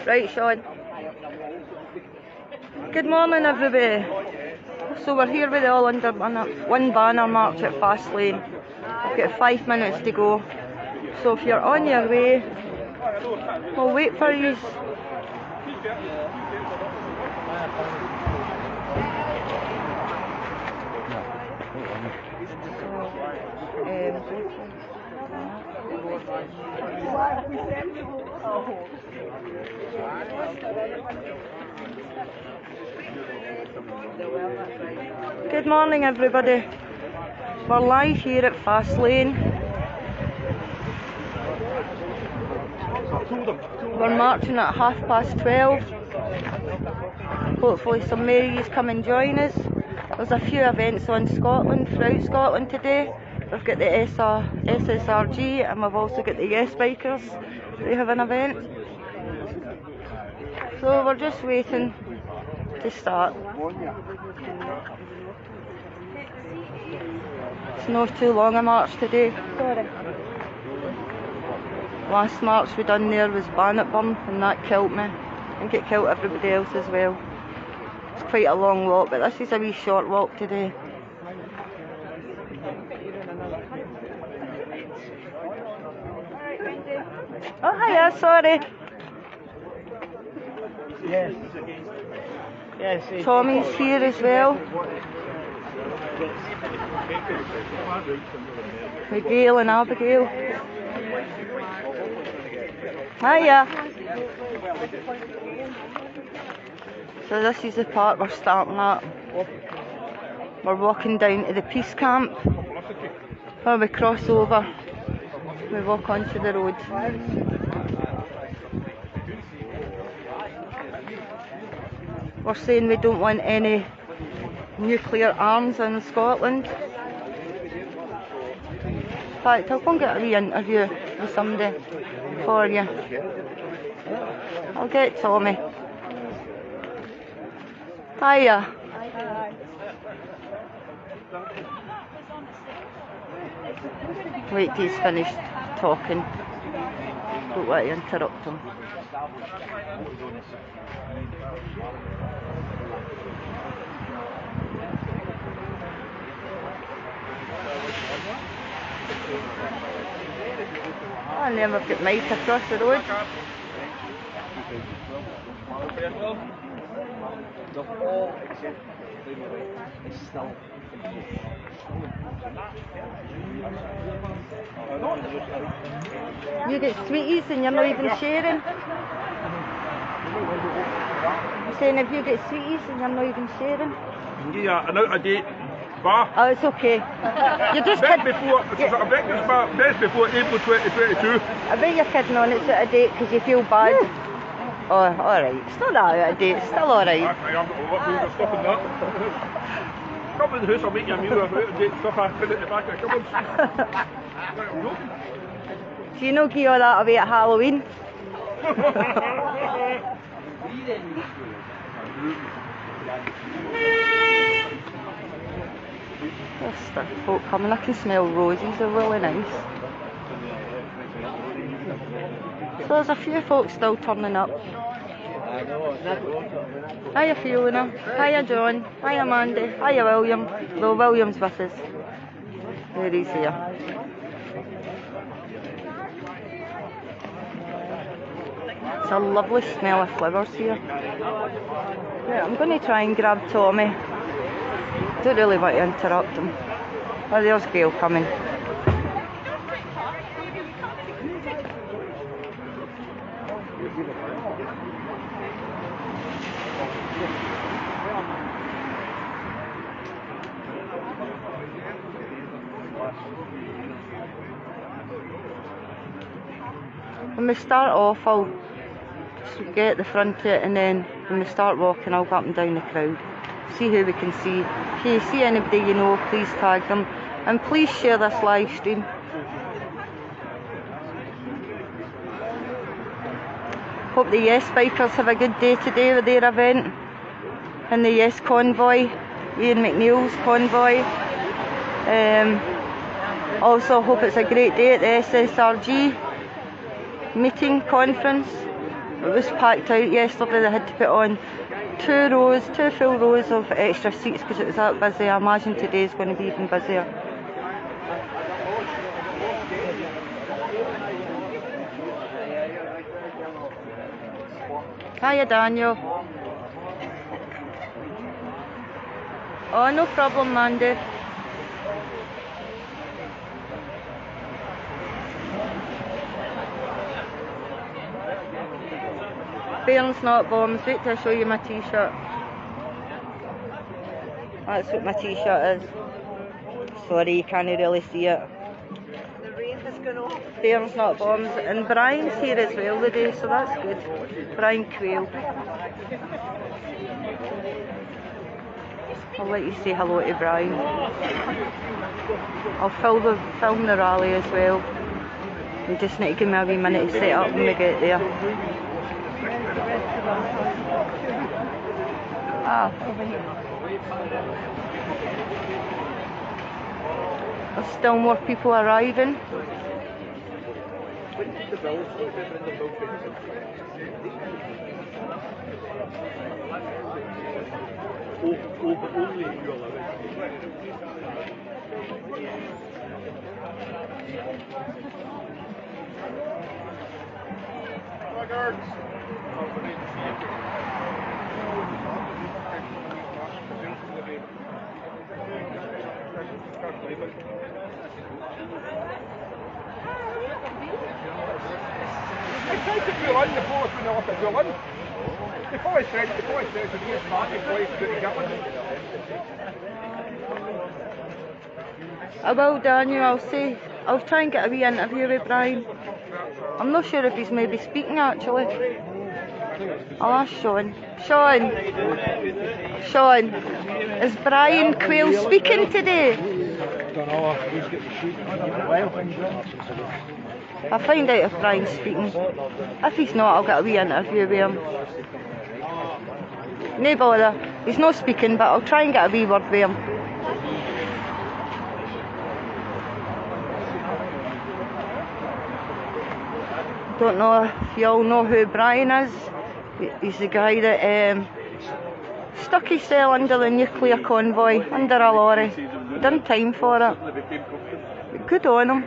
Right, Sean. Good morning, everybody. So we're here with the All Under One Banner March at Fastlane. We've got 5 minutes to go. So if you're on your way, we'll wait for you. Good morning, everybody. We're live here at Fastlane. We're marching at 12:30. Hopefully some more of you come and join us. There's a few events on Scotland, throughout Scotland today. We've got the SSRG and we've also got the Yes Bikers. They have an event. So we're just waiting to start. It's not too long a march today. Sorry. Last march we done there was Bannockburn and that killed me. I think it killed everybody else as well. It's quite a long walk, but this is a wee short walk today. Oh hiya, sorry. Yes. Yes. Tommy's here as well. With Gail and Abigail. Hiya. So this is the part we're starting at. We're walking down to the Peace Camp. Where we cross over, we walk onto the road. We're saying we don't want any nuclear arms in Scotland. In fact, I'll go and get a wee interview with somebody for you. I'll get Tommy. Hiya. Wait till he's finished talking. Don't want to interrupt him. And then we've got Mike across the road. You get sweeties and you're not even sharing. I'm saying if you get sweeties and you're not even sharing. Yeah, an out of date bar. Oh, it's okay. You're just Best kidding. before, best before April 2022. I bet you're kidding on it's out of date because you feel bad. Oh, alright. It's not that out of date. It's still alright. I have got a lot of stuff in that. Come in the house, I'll make you a meal of out of date stuff. I put it in the back of the cupboards. Do you know give all that away at Halloween? There's still folk coming. I can smell roses, they're really nice. So there's a few folk still turning up. Hiya Fiona, hiya John, hiya Mandy, hiya William. Well, William's with us. There he's here. It's a lovely smell of flowers here. Yeah, I'm going to try and grab Tommy. Don't really want to interrupt him. Oh, there's Gail coming. When we start off, I'll get at the front of it, and then when we start walking, I'll go up and down the crowd. See who we can see. If you see anybody you know, please tag them. And please share this live stream. Hope the Yes Bikers have a good day today with their event. And the Yes Convoy, Ian McNeil's convoy. Also hope it's a great day at the SSRG meeting, conference. It was packed out yesterday. They had to put on two full rows of extra seats because it was that busy. I imagine today's going to be even busier. Hiya, Daniel. Oh, no problem, Mandy. Bairns Not Bombs. Wait till I show you my t-shirt. That's what my t-shirt is. Sorry, you can't really see it. The rain has gone off. Bairns Not Bombs. And Brian's here as well today, so that's good. Brian Quayle. I'll let you say hello to Brian. I'll film the rally as well. You just need to give me a wee minute to set up when we get there. Over here. There's still more people arriving. I tried to pull in the force when I let it pull in. Before I said it's against Marty Place to the government. I will, Daniel. I'll try and get a wee interview with Brian. I'm not sure if he's maybe speaking actually. I'll ask Sean. Sean, is Brian Quayle speaking today? I'll find out if Brian's speaking. If he's not, I'll get a wee interview with him. No bother. He's not speaking, but I'll try and get a wee word with him. Don't know if you all know who Brian is. He's the guy that stuck himself under the nuclear convoy, under a lorry. He didn't time for it. But good on him.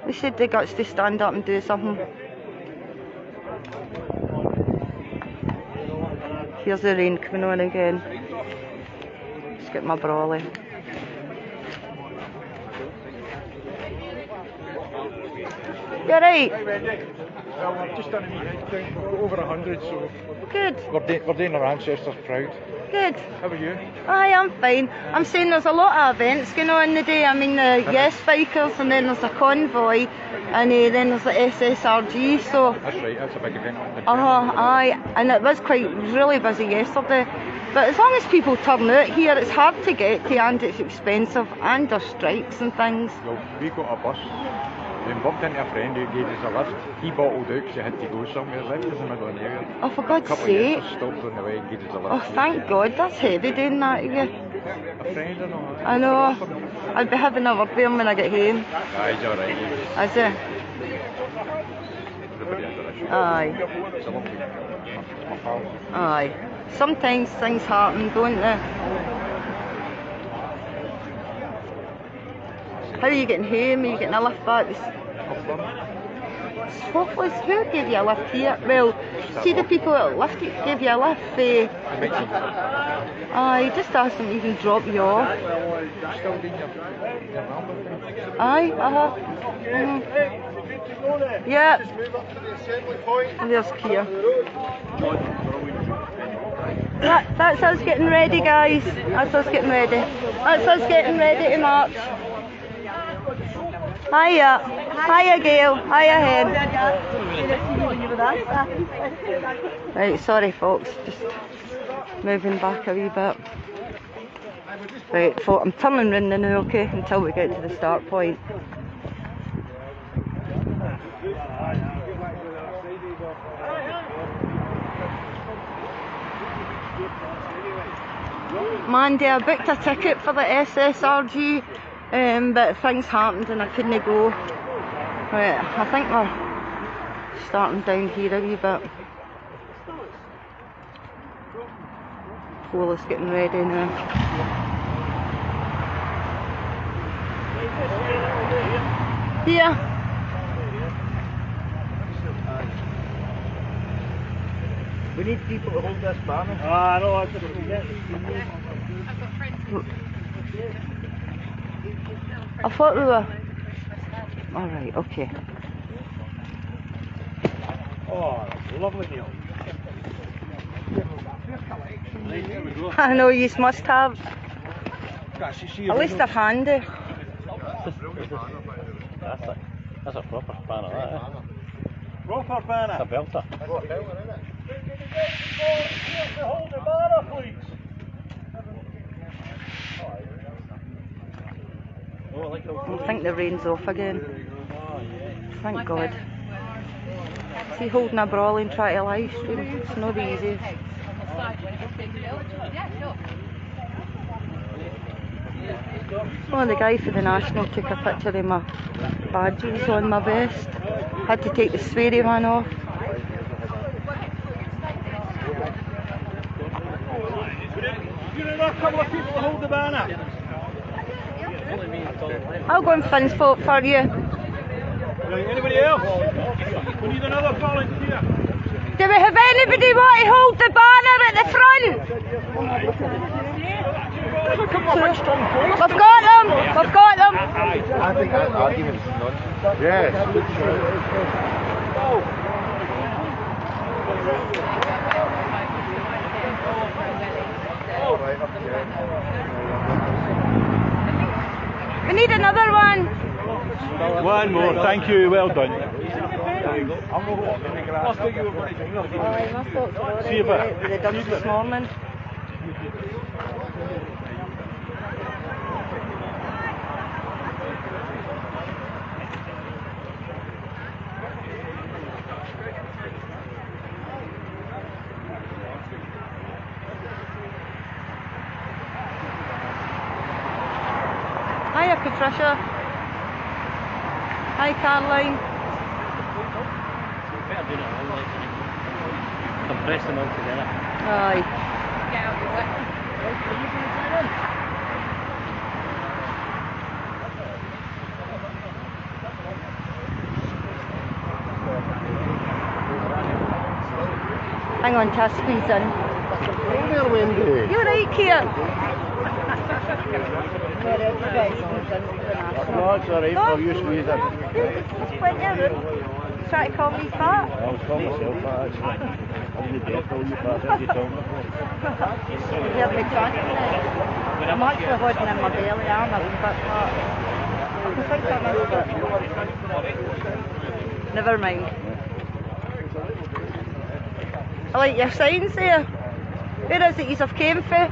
They said they got to stand up and do something. Here's the rain coming on again. Let's get my brolly. You're right. Well, I've just done a wee head count. We've got over 100, so Good. we're doing our ancestors proud. Good. How are you? Aye, I'm fine. I'm saying there's a lot of events going on today. I mean the Yes Bikers, and then there's a convoy, and then there's the SSRG, so... That's right, that's a big event on the Aye, and it was really busy yesterday. But as long as people turn out here, it's hard to get to and it's expensive, and there's strikes and things. Well, we got a bus. We bumped into a friend who gave us a lift. He bottled out because he had to go somewhere, left us in the middle of the area. Oh, for A God's couple of sake. years stopped on the way and gave us a lift. Oh, thank God, that's heavy doing that to you. A friend and all. I know. I'll be having a word with him when I get home. Aye, he's alright. Is it? Everybody under a shoe. Aye. It's a lovely my pal. Aye. Sometimes things happen, don't they? How are you getting home? Are you getting a lift back? What was, who gave you a lift here? Well, see the people that gave you a lift? Aye, just ask them to even drop you off. Still doing your number? Aye, Yeah. And there's Kia. That's us getting ready, guys. That's us getting ready. That's us getting ready to march. Hiya. Hiya, Gail. Hiya, Hen. Right, sorry, folks. Just moving back a wee bit. Right, folks, I'm turning round now, okay, until we get to the start point. Mandy, I booked a ticket for the SSRG, but things happened and I couldn't go. Right, I think we're Starting down here a wee bit. Pola's getting ready now. Here. We need people to hold this banner. Ah, no, I just forget. I thought we were. Alright, okay. Oh, lovely deal. I know you must have. At least they're handy. That's a proper banner, that, eh? Proper banner. It's a belter. Hold the banner, please. I think the rain's off again. Thank God. See, holding a brawling try to live stream, it's not the easiest. Oh, the guy for the National took a picture of my badges on my vest. Had to take the sweary one off. You need a couple of people to hold the banner. I'll go and fence folk for you. Right, anybody else? We need another volunteer. Do we have anybody want to hold the banner at the front? We've got them! We've got them! I think that argument's nonsense. Yes, good show. We need another one. One more, thank you, well done. See you back. With the dumps this morning. Hiya Patricia. Hi Caroline. Compress them all together. Aye. Hang on, to squeeze in. There, Wendy. You're right, Kia. No, it's alright for you squeeze in. There's plenty of room. Try to call me fat. I was calling myself that actually. I'm the death call you fat every time. You heard me chanting it. I'm actually holding in my belly, I'm a wee bit fat. I think I missed it. Never mind. I like your signs there. Where is it you have came from?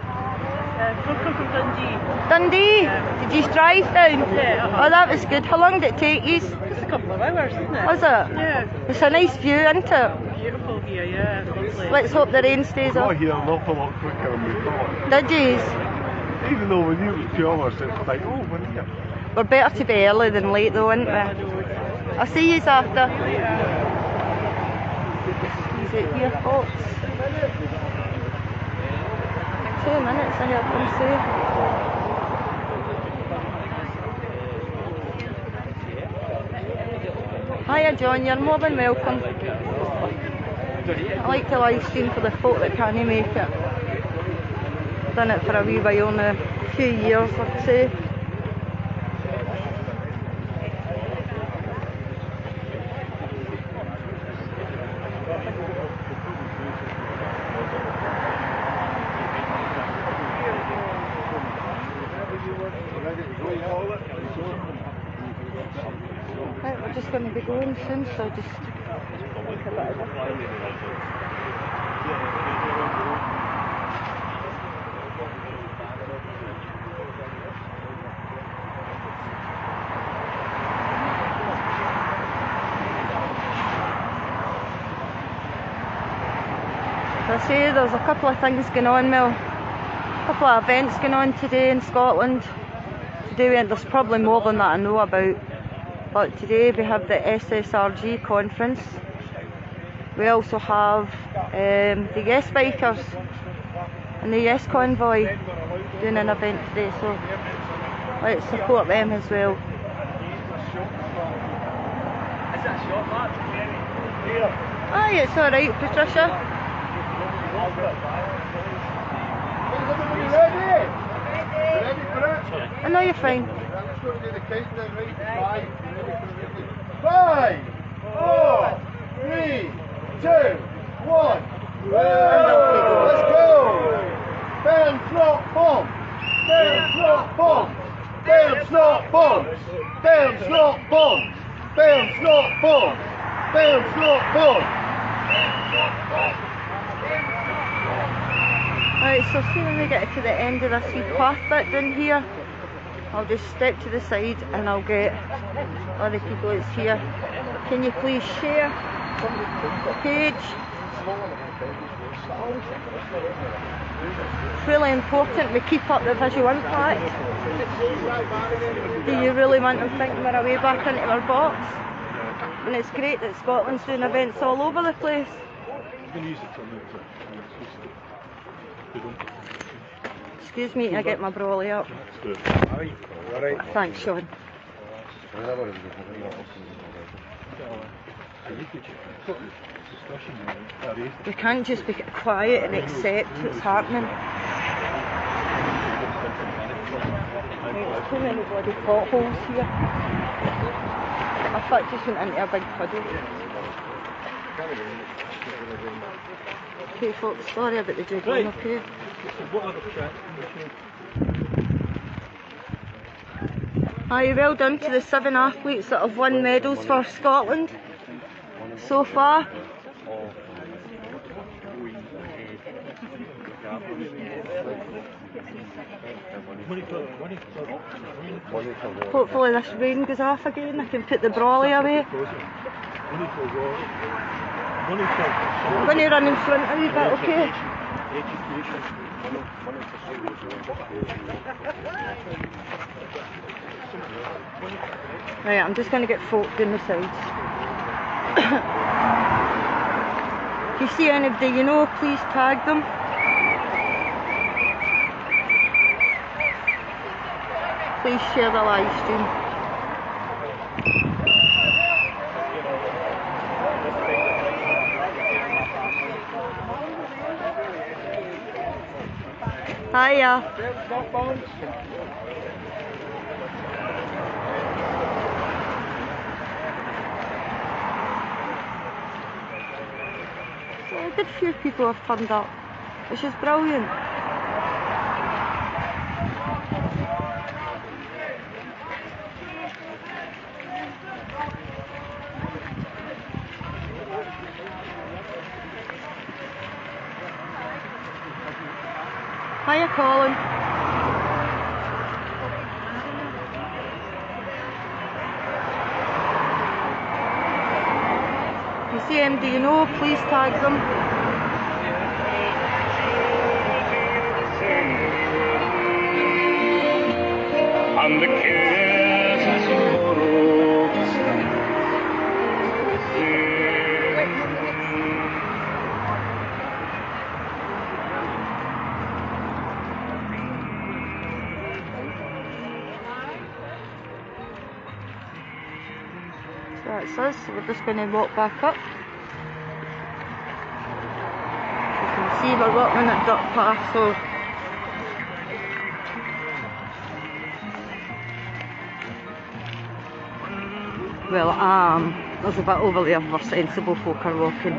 From Dundee. Dundee? Yeah. Did you drive down? Yeah. Oh, that was good. How long did it take you? Just a couple of hours, isn't it? Was it? Yeah. It's a nice view, isn't it? Beautiful here, yeah. Lovely. Let's hope the rain stays I off. got here an awful lot quicker than we thought. Did you? Even though we knew it was 2 hours, it's like, oh, we're here. We're better to be early than late though, aren't we? I'll see you after. Is it here, folks? 2 minutes, I heard them say. Hiya John, you're more than welcome. I like to live stream for the folk that can't make it. Done it for a wee while now, a few years I'd say. Right, we're just going to be going soon, so just take a bit of this. I say there's a couple of things going on, Mel. A couple of events going on today in Scotland. Today there's probably more than that I know about. But today we have the SSRG conference We also have the Yes Bikers and the Yes Convoy doing an event today, so let's support them as well. Aye, it's alright, Patricia. Ready for it? I know you're fine. I'm just going to do the countdown, right? 5, 4, 3, 2, 1. Let's go! Bounce, not bump! Bounce, not bump! Bounce, not bump! Bounce, not bump! Bounce, not bump! Bounce, not bump! Right, so see when we get to the end of this wee path bit down here, I'll just step to the side and I'll get other people that's here. Can you please share the page? It's really important we keep up the visual impact. Do you really want them thinking we're away back into our box? And it's great that Scotland's doing events all over the place. Excuse me, I get my brolly up. Thanks, Sean. You can't just be quiet and accept what's happening. There's too many bloody potholes here. My foot just went into a big puddle. Okay folks, sorry about the jiggling, okay? Aye, well done to the 7 athletes that have won medals for Scotland so far. Hopefully this rain goes off again, I can put the brolly away. I'm going to run in front a wee bit, okay? Right, I'm just going to get folk down the sides. If you see anybody you know, please tag them. Please share the live stream. Hiya. A good few people have turned up, which is brilliant. Hiya, Colin. You see him, do you know? Please tag them. And the kisses That's us, so we're just going to walk back up. You can see we're walking on that dirt path, so well, there's a bit over there where sensible folk are walking.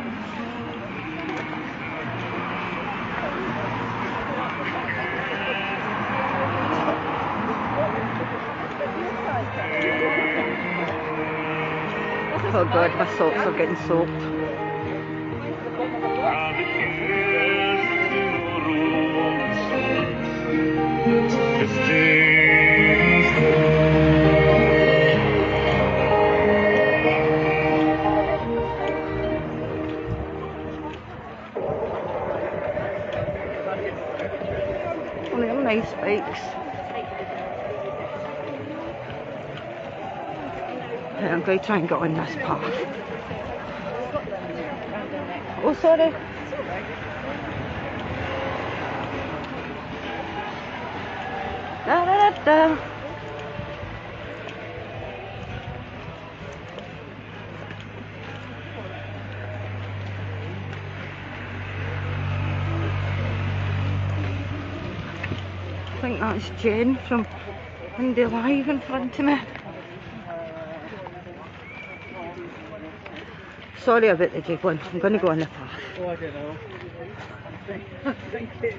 Oh god, my socks are getting soaked. Oh, they're nice bikes. I'm going to try and get on this path. Oh, sorry. Da, da, da, da. I think that's Jen from Indie Live in front of me. Sorry about the jiggling, I'm going to go on the path. Oh, I don't know. I think it...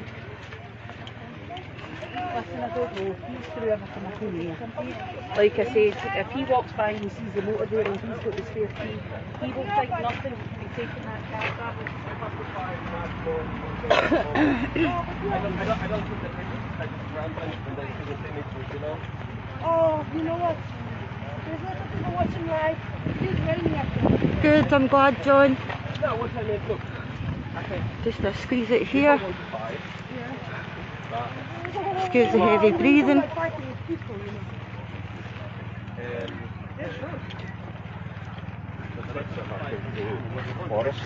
Listen, I don't know. He's through everything I can hear. Like I said, if he walks by and he sees the motor there and he's got the spare key, he will think nothing to be taking that car back. I don't think that Oh, you know what? There's lots of people watching live. He's running after. Good, I'm glad, John. No, what time is it? Look. Just squeeze it here. Excuse the heavy breathing. Forest.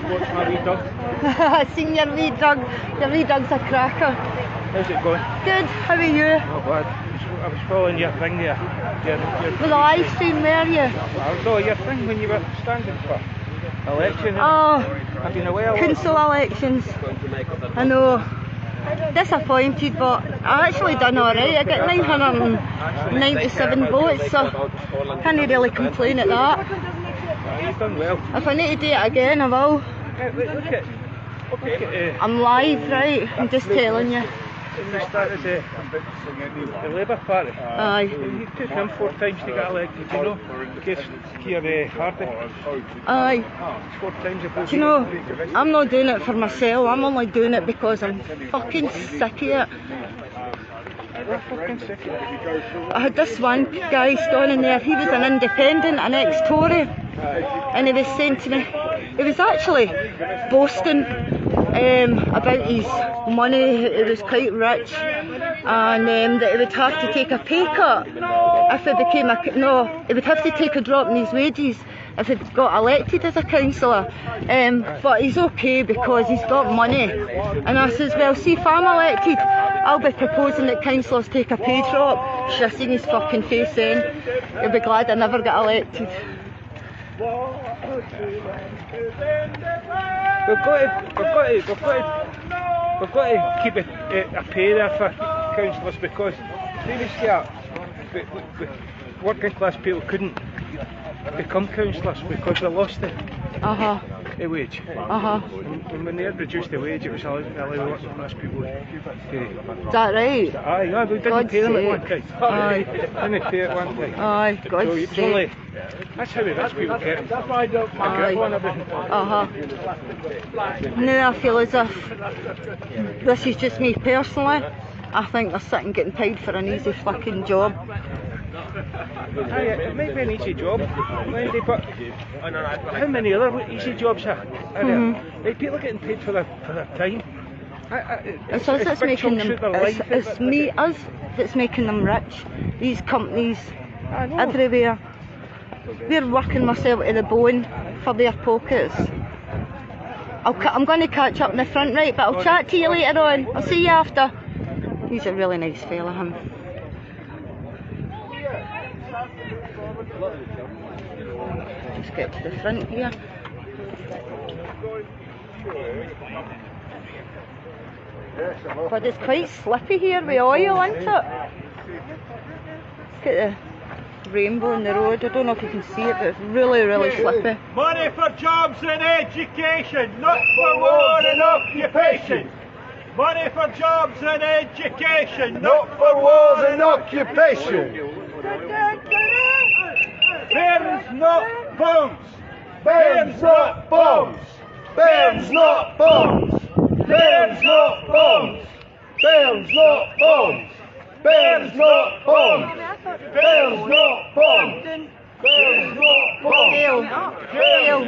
What's my wee dog? I've seen your wee dog. Your wee dog's a cracker. How's it going? Good, how are you? Not bad. I was following your thing there. With the live stream, were you? I saw your thing when you were standing for election. Oh, I've been away a lot. council elections. I know. Disappointed, but I actually done alright. I got 997 votes, so can't really complain at that. You've done well. If I need to do it again, I will. Look at I'm live, right? I'm just telling you. you started the Labour Party. Aye. You took him 4 times to get elected, you know? Against Keir Harding. Aye. 4 times a Do you know, I'm not doing it for myself, I'm only doing it because I'm fucking sick of it. We're fucking sick of it. I had this one guy standing there, he was an independent, an ex-Tory, and he was saying to me, he was actually boasting about his money, he was quite rich, and that he would have to take a pay cut if he became he would have to take a drop in his wages if he got elected as a councillor, but he's okay because he's got money. And I says, well, see, if I'm elected, I'll be proposing that councillors take a pay drop. Should have seen his fucking face then. He'll be glad I never got elected. We've got to keep a pay there for councillors, because previously working class people couldn't become councillors because they lost the wage. And when they had reduced the wage, it was allowing working class people to pay. Is that right? Aye, we didn't God's pay them at sake. one time. Aye. Didn't pay at one time. Aye, So God's it was only, sake. that's how the rich people get a grip on everything. Now I feel as if this is just me personally. I think they're sitting getting paid for an easy fucking job. Aye, it might be an easy job, Wendy, but how many other easy jobs are there? Like, people are getting paid for their time. It's us that's big making chunks them. of their life. It's us that's making them rich. These companies I know. everywhere. They're working themselves to the bone for their pockets. I'm going to catch up in the front, right? But I'll chat to you later on. I'll see you after. He's a really nice fella, him. Just get to the front here. But it's quite slippy here with oil, isn't it? Look at the rainbow in the road. I don't know if you can see it, but it's really, really slippy. Money for jobs and education, not for war and occupation. Money for jobs and education, Not for wars and occupation. Bairns, not bombs. Bairns, not bombs. Bairns, not bombs. Bairns, not bombs. Bairns, not bombs. Bairns, not bombs. Bairns, not bombs. Bairns, not bombs. Gail,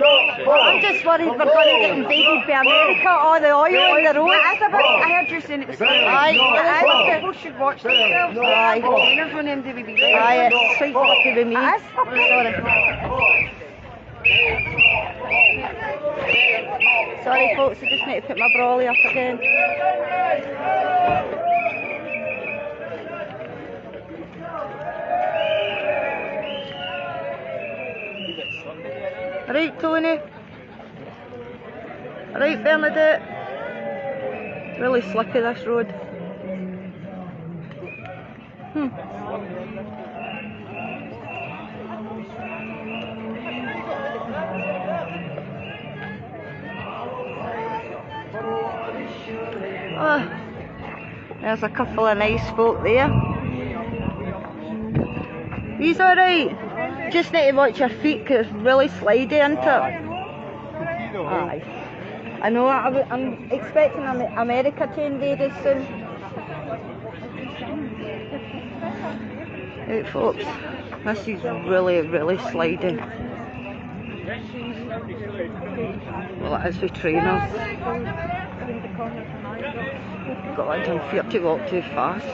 I'm just worried we're going to get invaded by America. All the oil in the road. I heard you saying it was Aye, people should watch themselves. Aye. There's one MDB. Aye, it's quite slippy with me. Sorry. Sorry folks, I just need to put my brolly up again. Right, Tony. Right, Bernadette. It's really slicky, this road. Oh, there's a couple of nice folk there. He's alright. Just need to watch your feet because it's really slidey, isn't it? Aye. I know, I'm expecting America to invade us soon. Right folks, this is really, really sliding. Well, it is with trainers. God, I'm feared to walk too fast.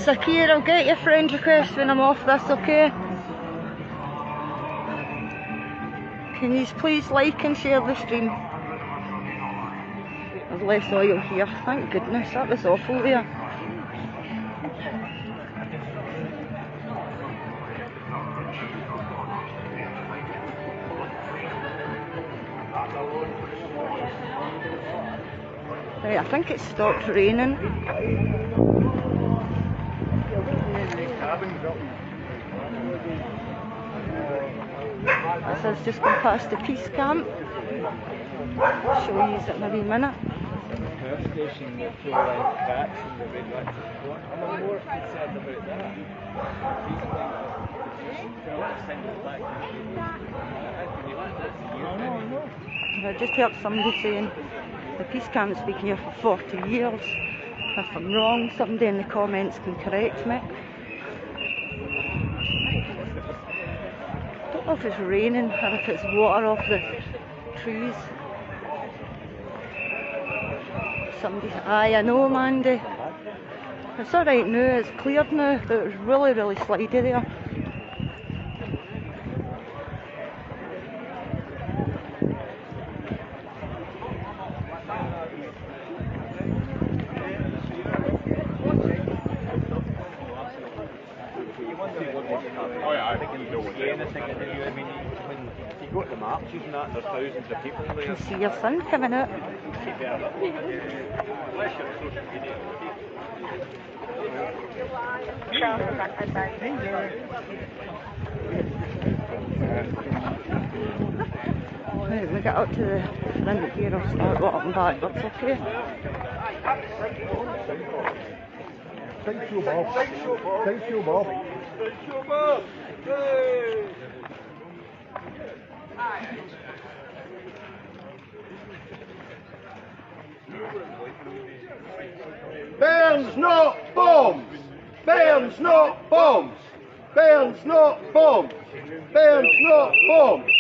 Sakir, I'll get your friend request when I'm off this, okay? Can you please like and share the stream? There's less oil here, thank goodness, that was awful there. Right, I think it's stopped raining. This has just gone past the peace camp. I'll show you it in a wee minute. Power station, the full line cracks and the red lights. I'm more concerned about that. I just heard somebody saying the peace camp's been here for 40 years. If I'm wrong, somebody in the comments can correct me. I don't know if it's raining or if it's water off the trees. Somebody's, aye, I know, Mandy. It's alright now, it's cleared now, but it was really, really slidey there. Thousands of people You can see your son coming out. Right, we get up to the front here, I'll start walking backwards, okay? Thank you, Bob. Thank you, Bob. Thank you, Bob. Hey. Burns not bombs! Burns not bombs! Burns not bombs! Burns not bombs!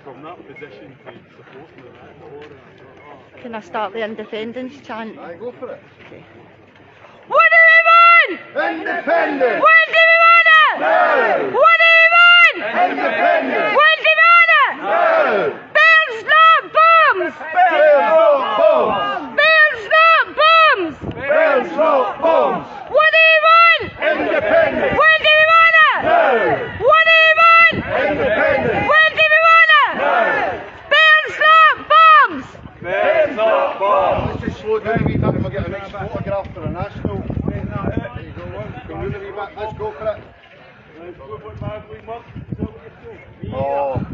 From that position to support me. Can I start the independence chant? I go for it. Okay. What do we want? Independence! When do we want it? No! What do we want? Independence! When do we want it? No! Burns not bombs! Burns not bombs! Burns not bombs! Burns not bombs! What do we want? Independence! When do we want it? No! What do we want? Independence! When do we want it? No! Burns not bombs! Burns not bombs! Let's just slow down a wee bit if I get a nice photograph for a national. There you go, one. Go down a wee bit. Let's go for it. Oh,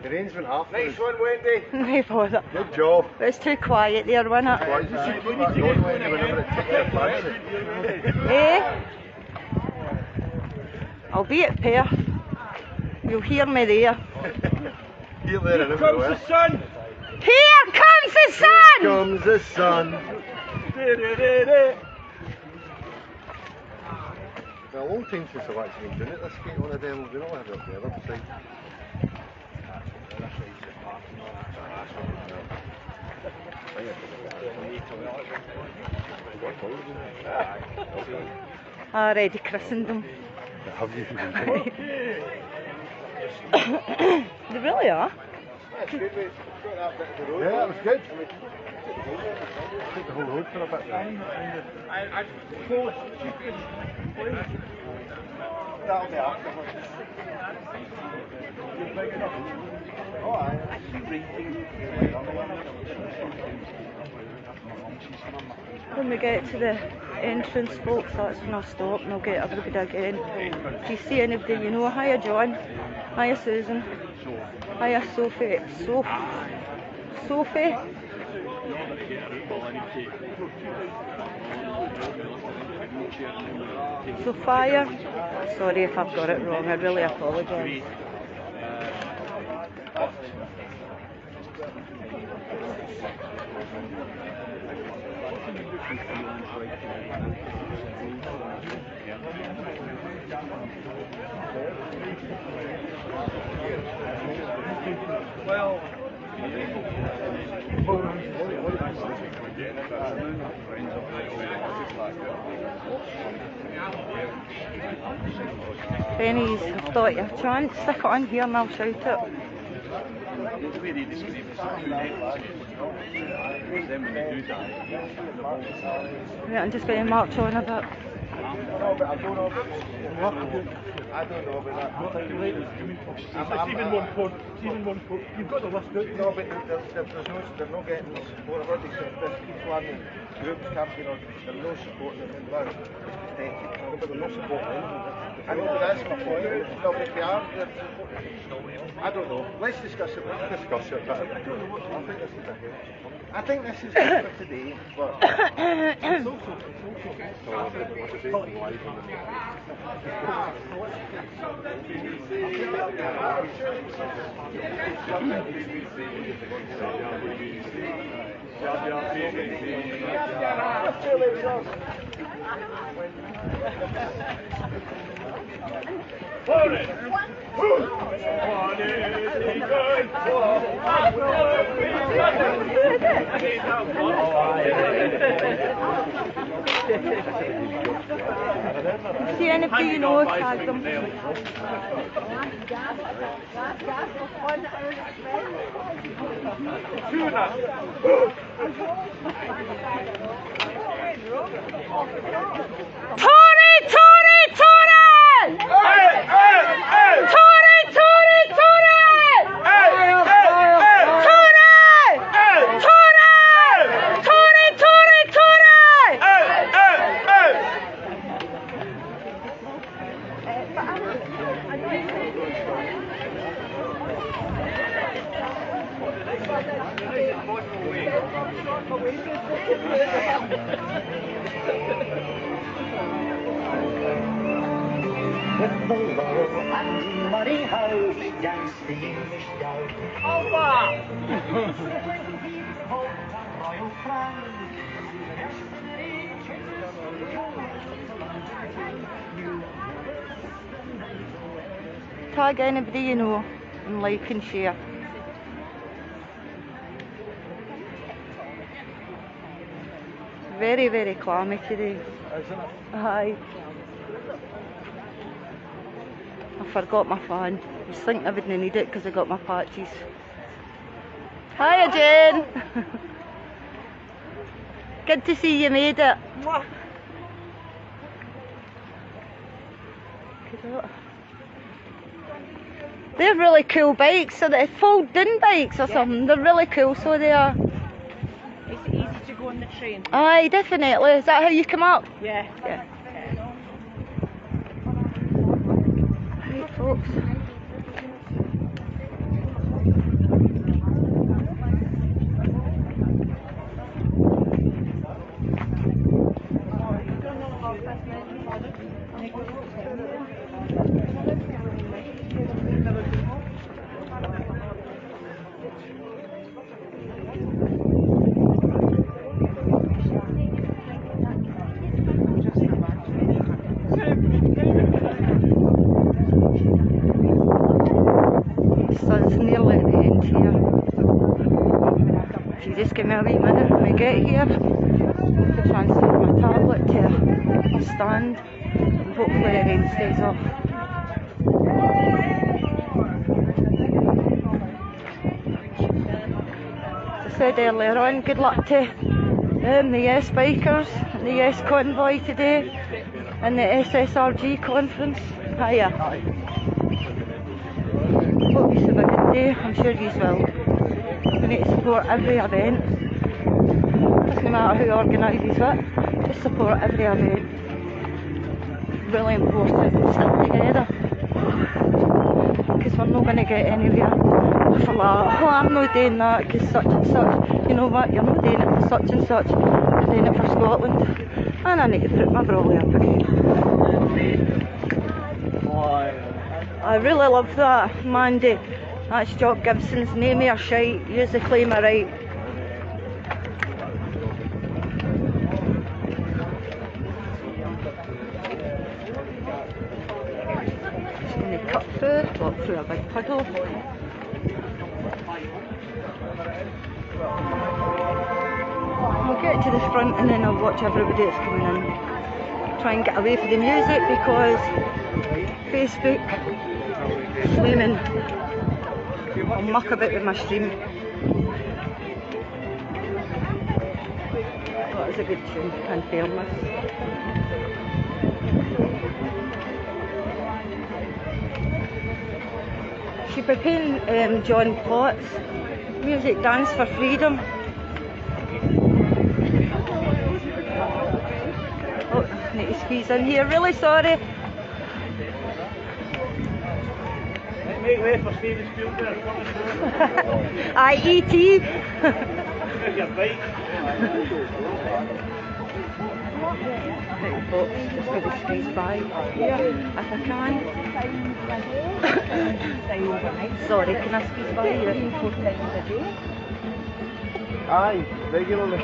the rain's been half. Nice one, Wendy. No bother. Good job. It's too quiet there, wasn't it? Why, you should put that on, Wendy, whenever it takes your fancy. Eh? I'll be at Perth. You'll hear me there. Here, there, and Comes everywhere. the sun. Here comes the sun! Comes the sun. Well, a long time since I've actually been doing it, this skate on a demo, we don't have it up there, other side. Already christened them. Have you? They really are. That's good, mate. Got that bit of the road. Yeah, that was good. Took the whole road for a bit there. That'll be afterwards. Oh, aye. When we get to the entrance, folks, that's when I'll stop and I'll get everybody again. If you see anybody you know, hiya John, hiya Susan, hiya Sophie, Sophie. Sophia, sorry if I've got it wrong, I really apologise. Well, Pennies, I've thought you a chance, stick it on here and I'll shout it. Right, I'm just going to march on a bit. No, but I don't know about I don't know about that. it's even one quote. You've got the list out. No, but they're not getting the support. I've already said this. People are in groups, camping, they're no support. They're no support. I know, but that's my point. No, but they are. I don't know. Let's discuss it. Let's discuss it. But I think this is good for today. But it's also See anybody you know, tag them. Tory! Tory! Tory! Tory! Tory! Tory! Tag anybody you know and like and share. Very, very clammy today. isn't it? Aye. I forgot my fan. I was thinking I wouldn't need it because I got my patches. Hiya Jane! Good to see you made it. They're really cool bikes, so they're fold-in bikes or something. They're really cool, so they are. It's easy to go on the train. Aye, definitely. Is that how you come up? Yeah. Yeah. Right, folks. it's nearly at the end here. If you just give me a wee minute when we get here, I can transfer my tablet to a stand and hopefully the rain stays off. As I said earlier on, good luck to the Yes Bikers and the Yes Convoy today and the SSRG conference. Hiya. Hope you have a good day, I'm sure you will. We need to support every event. Doesn't matter who organises it, just support every event. Really important to stick together. Because we're not going to get anywhere. For like, oh, I'm not doing that because such and such. You know what, you're not doing it for such and such, you're doing it for Scotland. And I need to put my brolly up again. I really love that, Mandy. That's Jock Gibson's Name Me or Shite, use the claim of right. Just going to cut through, walk through a big puddle. I'll get to the front and then I'll watch everybody that's coming in. Try and get away from the music because Facebook flaming. I'll muck about with my stream. That was a good tune, in fairness. She'd be playing John Plot's music, Dance for Freedom. Oh, I need to squeeze in here, really sorry. Make way for Steven Spielberg. E.T. There's your bike. Right, folks, just going to squeeze by here if I can. Sorry, can I squeeze by here? Aye, regularly.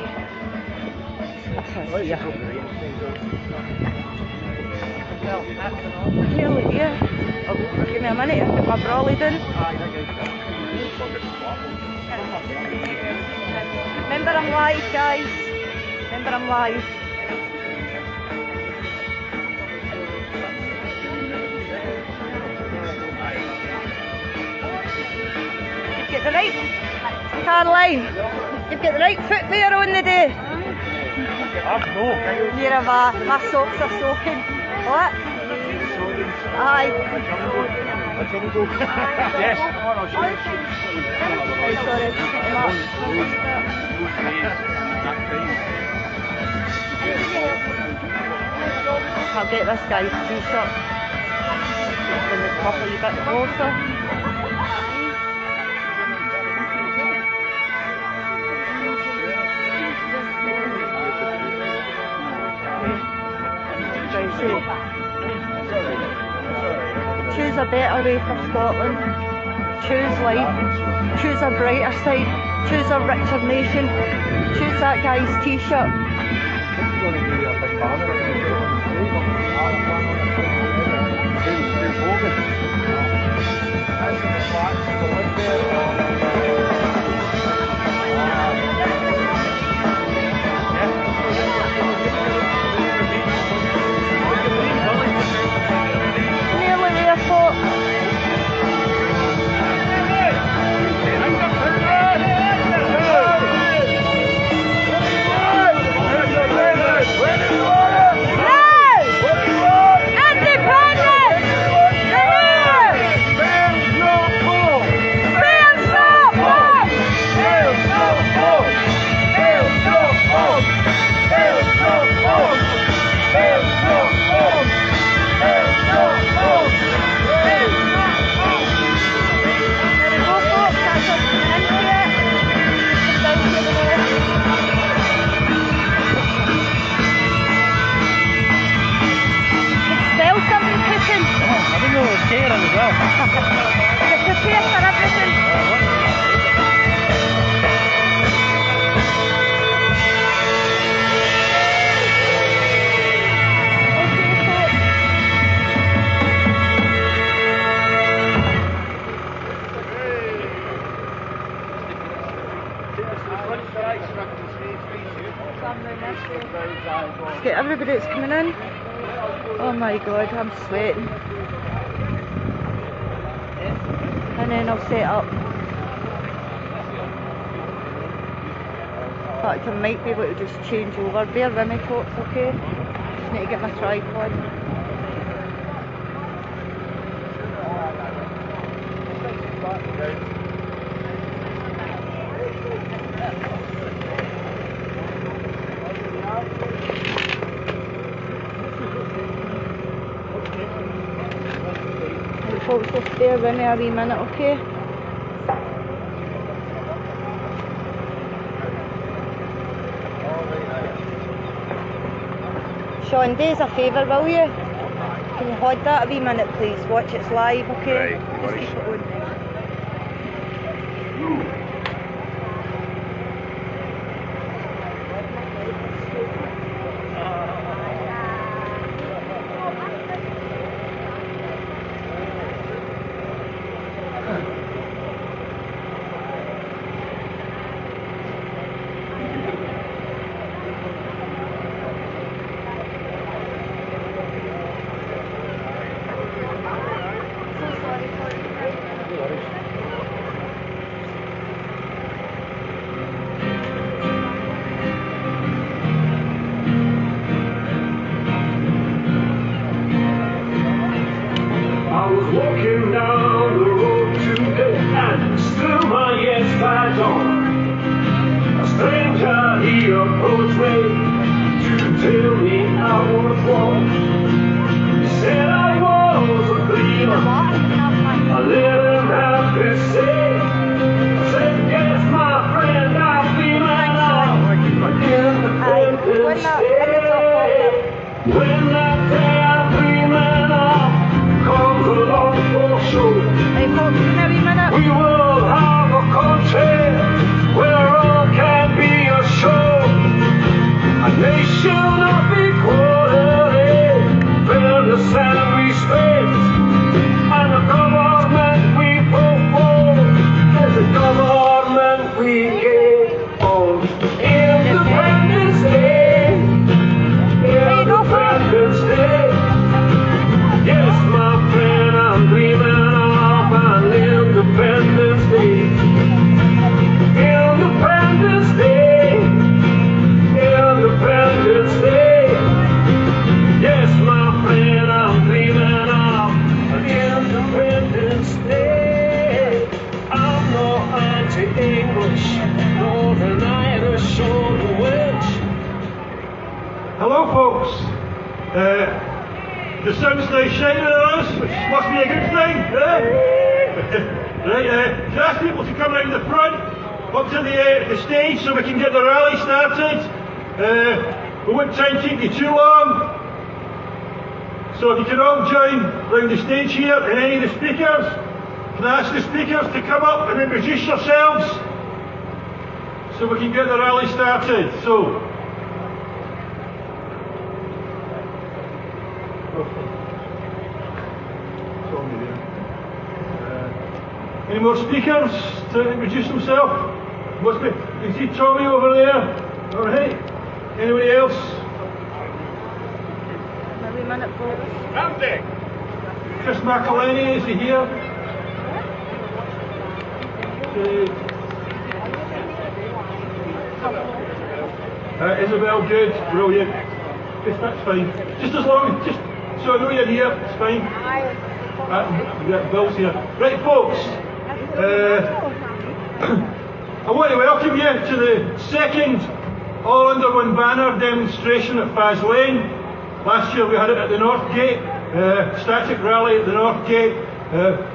Yeah. Here. Oh, give me a minute, I'll put my brolly down. Remember I'm live, guys. Remember I'm live. You've got the right, Caroline, you've got the right footwear on the day. You're my socks are soaking. What? Aye. Yes. Sorry. I'll get this guy's t-shirt. Bring the top a wee bit closer. Choose a better way for Scotland. Choose life. Choose a brighter side. Choose a richer nation. Choose that guy's t-shirt. Nearly there, folks. No! Independence! Let's get everybody that's coming in. Oh my god, I'm sweating. And then I'll set up. In fact, I might be able to just change over. Bear with me folks, okay? Just need to get my tripod. Folks, just bear with me a wee minute, okay? Sean, do us a favour, will you? Can you hold that a wee minute, please? Watch it's live, okay? Right, Just keep it going. I was walking down the road today and still my yes badge on. A stranger, he approached me to tell me I was wrong. He said I was a dreamer. I let him have his say. I said, yes, my friend, I'm dreaming of Independence Day. When that day I'm dreaming of comes along for sure. Hey folks, give me a wee minute. We will have a country where all can be assured. A nation of equality, fairness and respect. And the government we propose is the government we get on Independence Day. Independence Day. Yes, my friend, I'm dreaming of an Independence Day. Independence Day. Independence Day. Yes, my friend, I'm dreaming of an Independence Day. I'm no anti-English, nor an Irish or the Welsh. Hello folks. The sun's now shining on us, which must be a good thing, right, can I ask people to come around the front, up to the stage so we can get the rally started. We won't try and keep you too long. So if you can all join round the stage here and any of the speakers, can I ask the speakers to come up and introduce yourselves so we can get the rally started. So, any more speakers to introduce themselves? Must be. You see Tommy over there? Alright. Anybody else? A wee minute, folks. Chris McElhenney, is he here? Isabel, good, brilliant. That's fine. Just as long, just so I know you're here, it's fine. Yeah, Bill's here. Right, folks. I want to welcome you to the second All Under One Banner demonstration at Faz Lane. Last year we had it at the North Gate, static rally at the North Gate.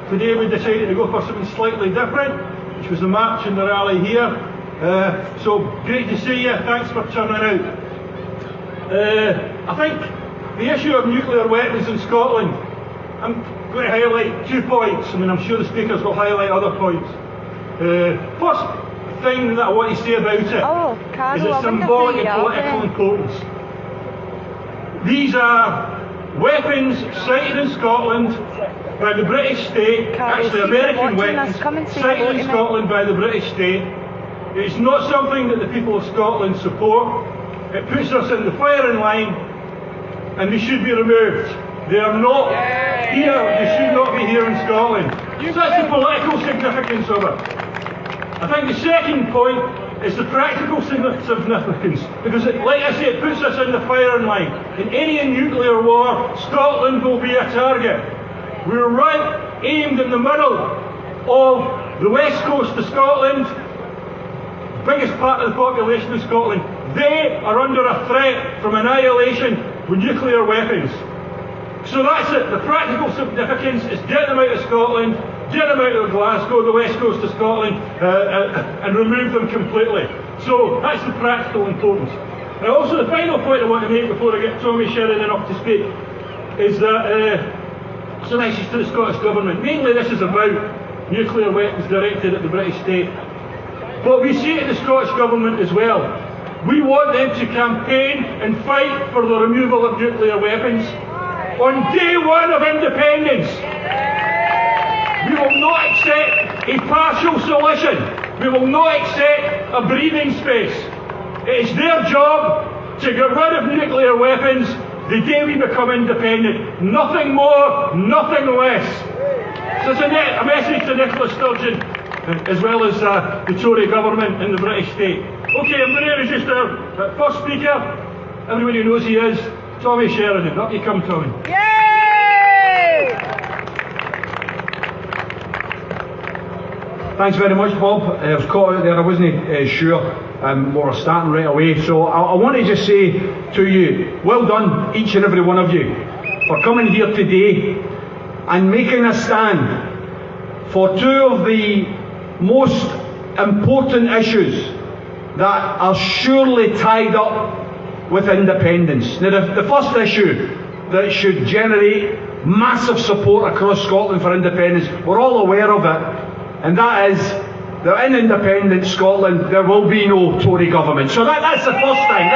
Today we decided to go for something slightly different, which was the march and the rally here. So great to see you, thanks for turning out. I think the issue of nuclear weapons in Scotland, I'm going to highlight 2 points. I mean, I'm sure the speakers will highlight other points. First thing that I want to say about it is its symbolic and political importance. These are weapons sighted in Scotland by the British state, actually American weapons, sighted in Scotland by the British state. It's not something that the people of Scotland support. it puts us in the firing line, and they should be removed. They are not here, they should not be here in Scotland. So that's the political significance of it. I think the second point is the practical significance, because like I say, it puts us in the firing line. In any nuclear war, Scotland will be a target. We're right aimed in the middle of the west coast of Scotland, biggest part of the population of Scotland. They are under a threat from annihilation with nuclear weapons. So that's it. The practical significance is get them out of Scotland, get them out of Glasgow, the west coast of Scotland, and remove them completely. So that's the practical importance. And also the final point I want to make before I get Tommy Sheridan up to speak is that it's a message to the Scottish Government. Mainly this is about nuclear weapons directed at the British state. But we say to the Scottish Government as well, we want them to campaign and fight for the removal of nuclear weapons on day one of independence. We will not accept a partial solution. We will not accept a breathing space. It is their job to get rid of nuclear weapons the day we become independent. Nothing more, nothing less. So it's a message to Nicola Sturgeon, as well as the Tory government and the British state. Okay, I'm going to introduce our first speaker. Everybody knows he is. Tommy Sheridan. Up you come, Tommy. Yay! Thanks very much, Bob. I was caught out there, I wasn't sure we were starting right away. So I want to just say to you, well done, each and every one of you, for coming here today and making a stand for two of the most important issues that are surely tied up with independence. Now, the first issue that should generate massive support across Scotland for independence, we're all aware of it, and that is that in independent Scotland there will be no Tory government. So that's the first thing.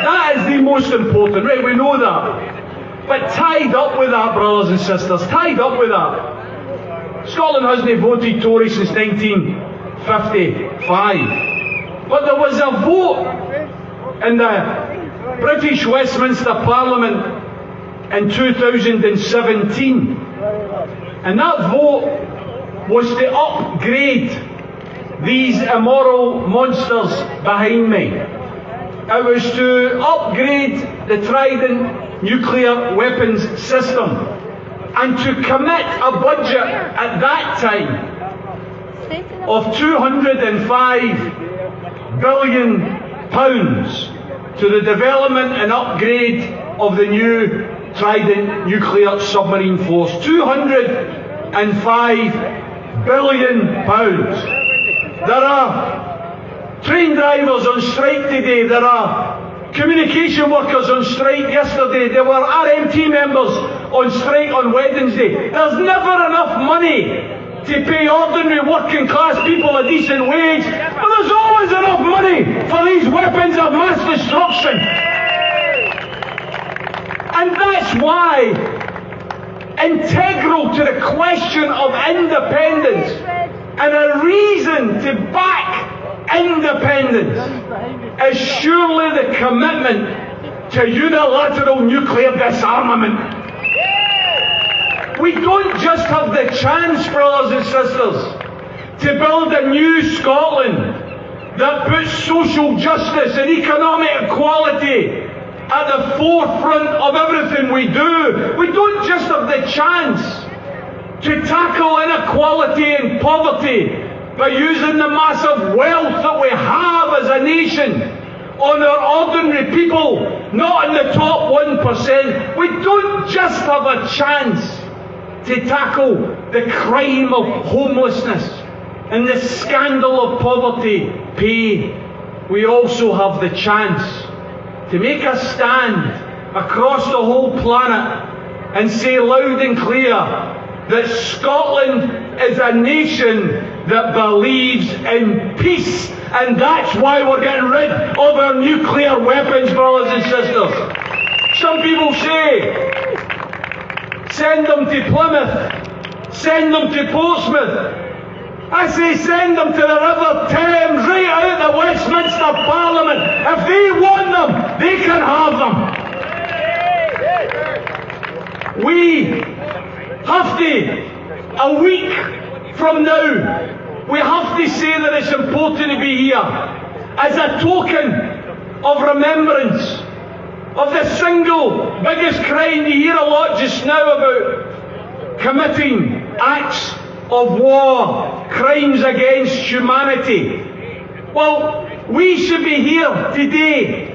That is the most important, right? We know that. But tied up with that, brothers and sisters, tied up with that, Scotland hasn't voted Tory since 1955. But there was a vote in the British Westminster Parliament in 2017, and that vote was to upgrade these immoral monsters behind me. It was to upgrade the Trident nuclear weapons system and to commit a budget at that time of £205 billion to the development and upgrade of the new Trident nuclear submarine force. £205 billion. There are train drivers on strike today. There are communication workers on strike yesterday. There were RMT members on strike on Wednesday. There's never enough money to pay ordinary working class people a decent wage, but there's always enough money for these weapons of mass destruction. And that's why, integral to the question of independence and a reason to back independence is surely the commitment to unilateral nuclear disarmament. We don't just have the chance, brothers and sisters, to build a new Scotland that puts social justice and economic equality at the forefront of everything we do. We don't just have the chance to tackle inequality and poverty by using the massive wealth that we have as a nation on our ordinary people, not on the top 1%. We don't just have a chance to tackle the crime of homelessness and the scandal of poverty pay. We also have the chance to make a stand across the whole planet and say loud and clear that Scotland is a nation that believes in peace, and that's why we're getting rid of our nuclear weapons, brothers and sisters. Some people say, send them to Plymouth, send them to Portsmouth. I say send them to the River Thames, right out the Westminster Parliament. If they want them, they can have them. We have to, a week from now, we have to say that it's important to be here as a token of remembrance of the single biggest crime. You hear a lot just now about committing acts of war, crimes against humanity. Well, we should be here today.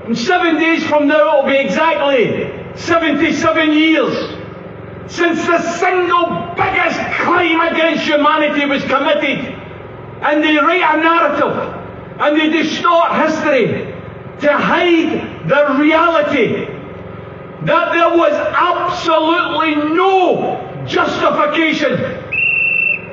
And 7 days from now it will be exactly 77 years since the single biggest crime against humanity was committed. And they write a narrative and they distort history to hide the reality that there was absolutely no justification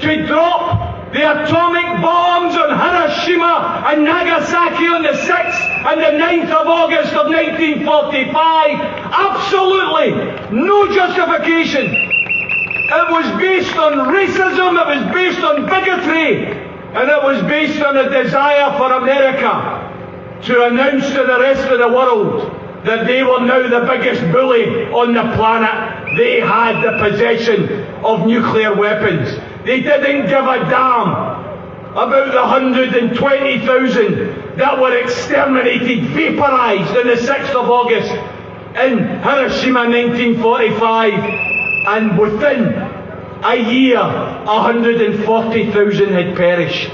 to drop the atomic bombs on Hiroshima and Nagasaki on the 6th and the 9th of August of 1945. Absolutely no justification. It was based on racism, it was based on bigotry, and it was based on a desire for America to announce to the rest of the world that they were now the biggest bully on the planet. They had the possession of nuclear weapons. They didn't give a damn about the 120,000 that were exterminated, vaporized on the 6th of August in Hiroshima 1945. And within a year, 140,000 had perished.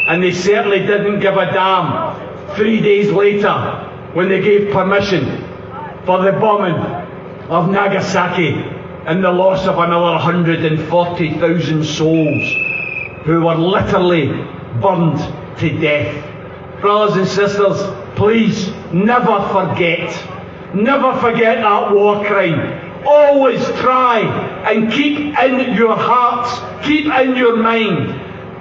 And they certainly didn't give a damn 3 days later when they gave permission for the bombing of Nagasaki and the loss of another 140,000 souls who were literally burned to death. Brothers and sisters, please never forget that war crime. Always try and keep in your hearts, keep in your mind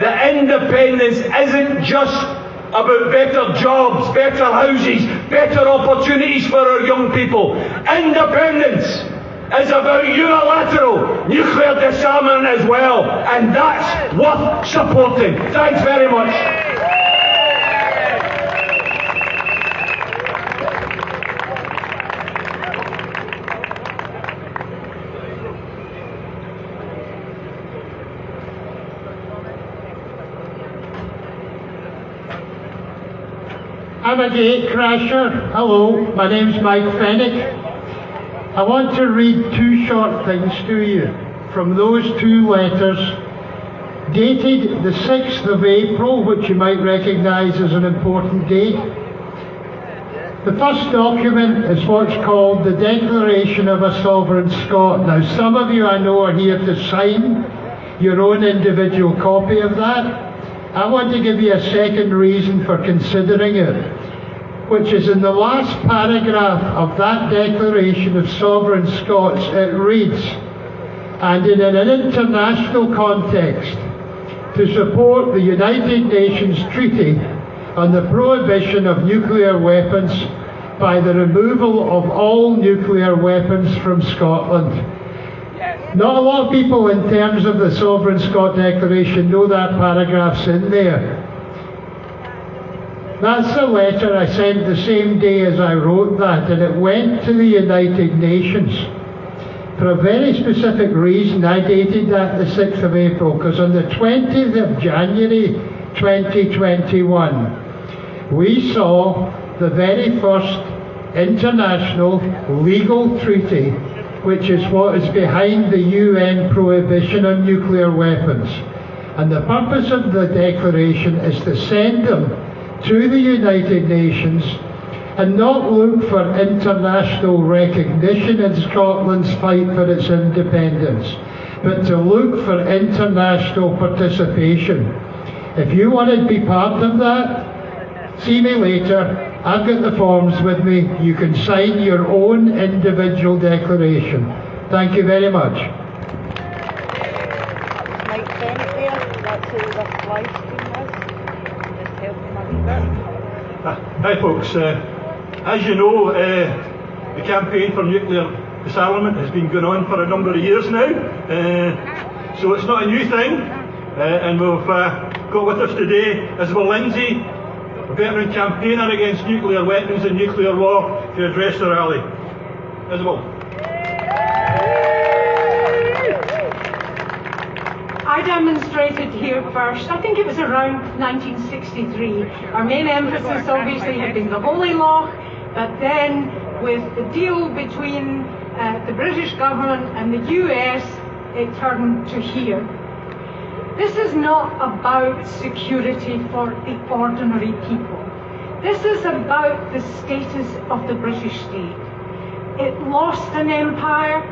that independence isn't just about better jobs, better houses, better opportunities for our young people. Independence is about unilateral nuclear disarmament as well, and that's worth supporting. Thanks very much. I'm a gatecrasher. Hello, my name's Mike Fennick. I want to read two short things to you from those two letters dated the 6th of April, which you might recognise as an important date. The first document is what's called the Declaration of a Sovereign Scot. Now, some of you I know are here to sign your own individual copy of that. I want to give you a second reason for considering it, which is in the last paragraph of that Declaration of Sovereign Scots. It reads, "And in an international context, to support the United Nations Treaty on the prohibition of nuclear weapons by the removal of all nuclear weapons from Scotland." Not a lot of people in terms of the Sovereign Scot Declaration know that paragraph's in there. That's the letter I sent the same day as I wrote that, and it went to the United Nations. For a very specific reason, I dated that the 6th of April, because on the 20th of January 2021, we saw the very first international legal treaty, which is what is behind the UN prohibition on nuclear weapons. And the purpose of the declaration is to send them to the United Nations and not look for international recognition in Scotland's fight for its independence, but to look for international participation. If you want to be part of that, see me later. I've got the forms with me. You can sign your own individual declaration. Thank you very much. Mike Bennett there, that's who the live stream was. Just help him a wee bit. Hi folks, as you know, the campaign for nuclear disarmament has been going on for a number of years now, so it's not a new thing. and we've got with us today Isabel Lindsay, a veteran campaigner against nuclear weapons and nuclear law, to address the rally. Isabel. I demonstrated here first, I think it was around 1963. Our main emphasis obviously had been the Holy Loch, but then with the deal between the British government and the US, it turned to here. This is not about security for the ordinary people. This is about the status of the British state. It lost an empire,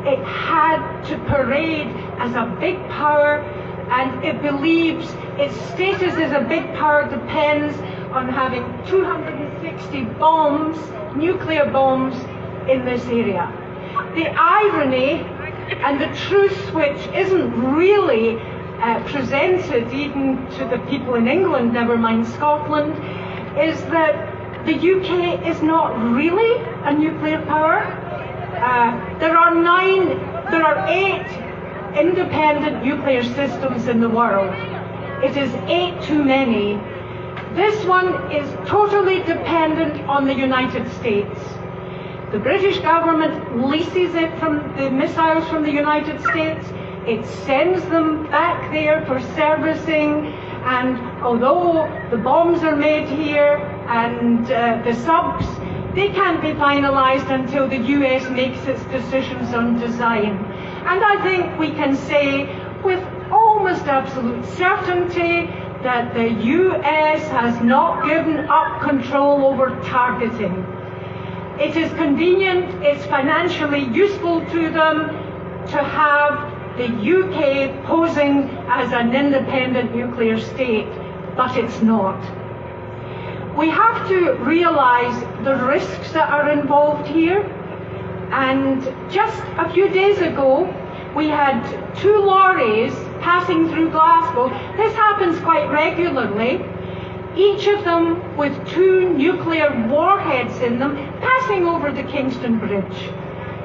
it had to parade as a big power, and it believes its status as a big power depends on having 260 bombs, nuclear bombs, in this area. The irony and the truth, which isn't really presented even to the people in England, never mind Scotland, is that the UK is not really a nuclear power. There are 8 independent nuclear systems in the world. It is 8 too many. This one is totally dependent on the United States. The British government leases it from the missiles from the United States. It sends them back there for servicing, and although the bombs are made here and the subs, they can't be finalised until the US makes its decisions on design. And I think we can say with almost absolute certainty that the US has not given up control over targeting. It is convenient, it's financially useful to them to have the UK posing as an independent nuclear state, but it's not. We have to realise the risks that are involved here, and just a few days ago we had 2 lorries passing through Glasgow. This happens quite regularly, each of them with 2 nuclear warheads in them, passing over the Kingston Bridge.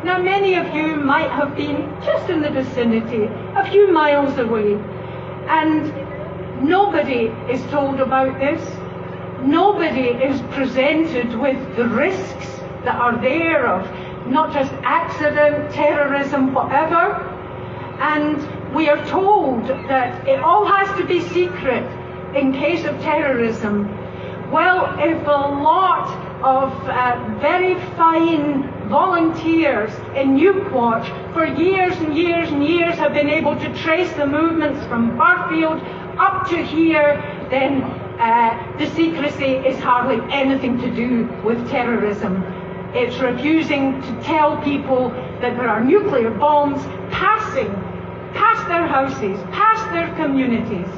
Now, many of you might have been just in the vicinity, a few miles away, and nobody is told about this. Nobody is presented with the risks that are there of not just accident, terrorism, whatever. And we are told that it all has to be secret in case of terrorism. Well, if a lot of very fine volunteers in Newport for years and years and years have been able to trace the movements from Barfield up to here, then the secrecy is hardly anything to do with terrorism. It's refusing to tell people that there are nuclear bombs passing past their houses, past their communities.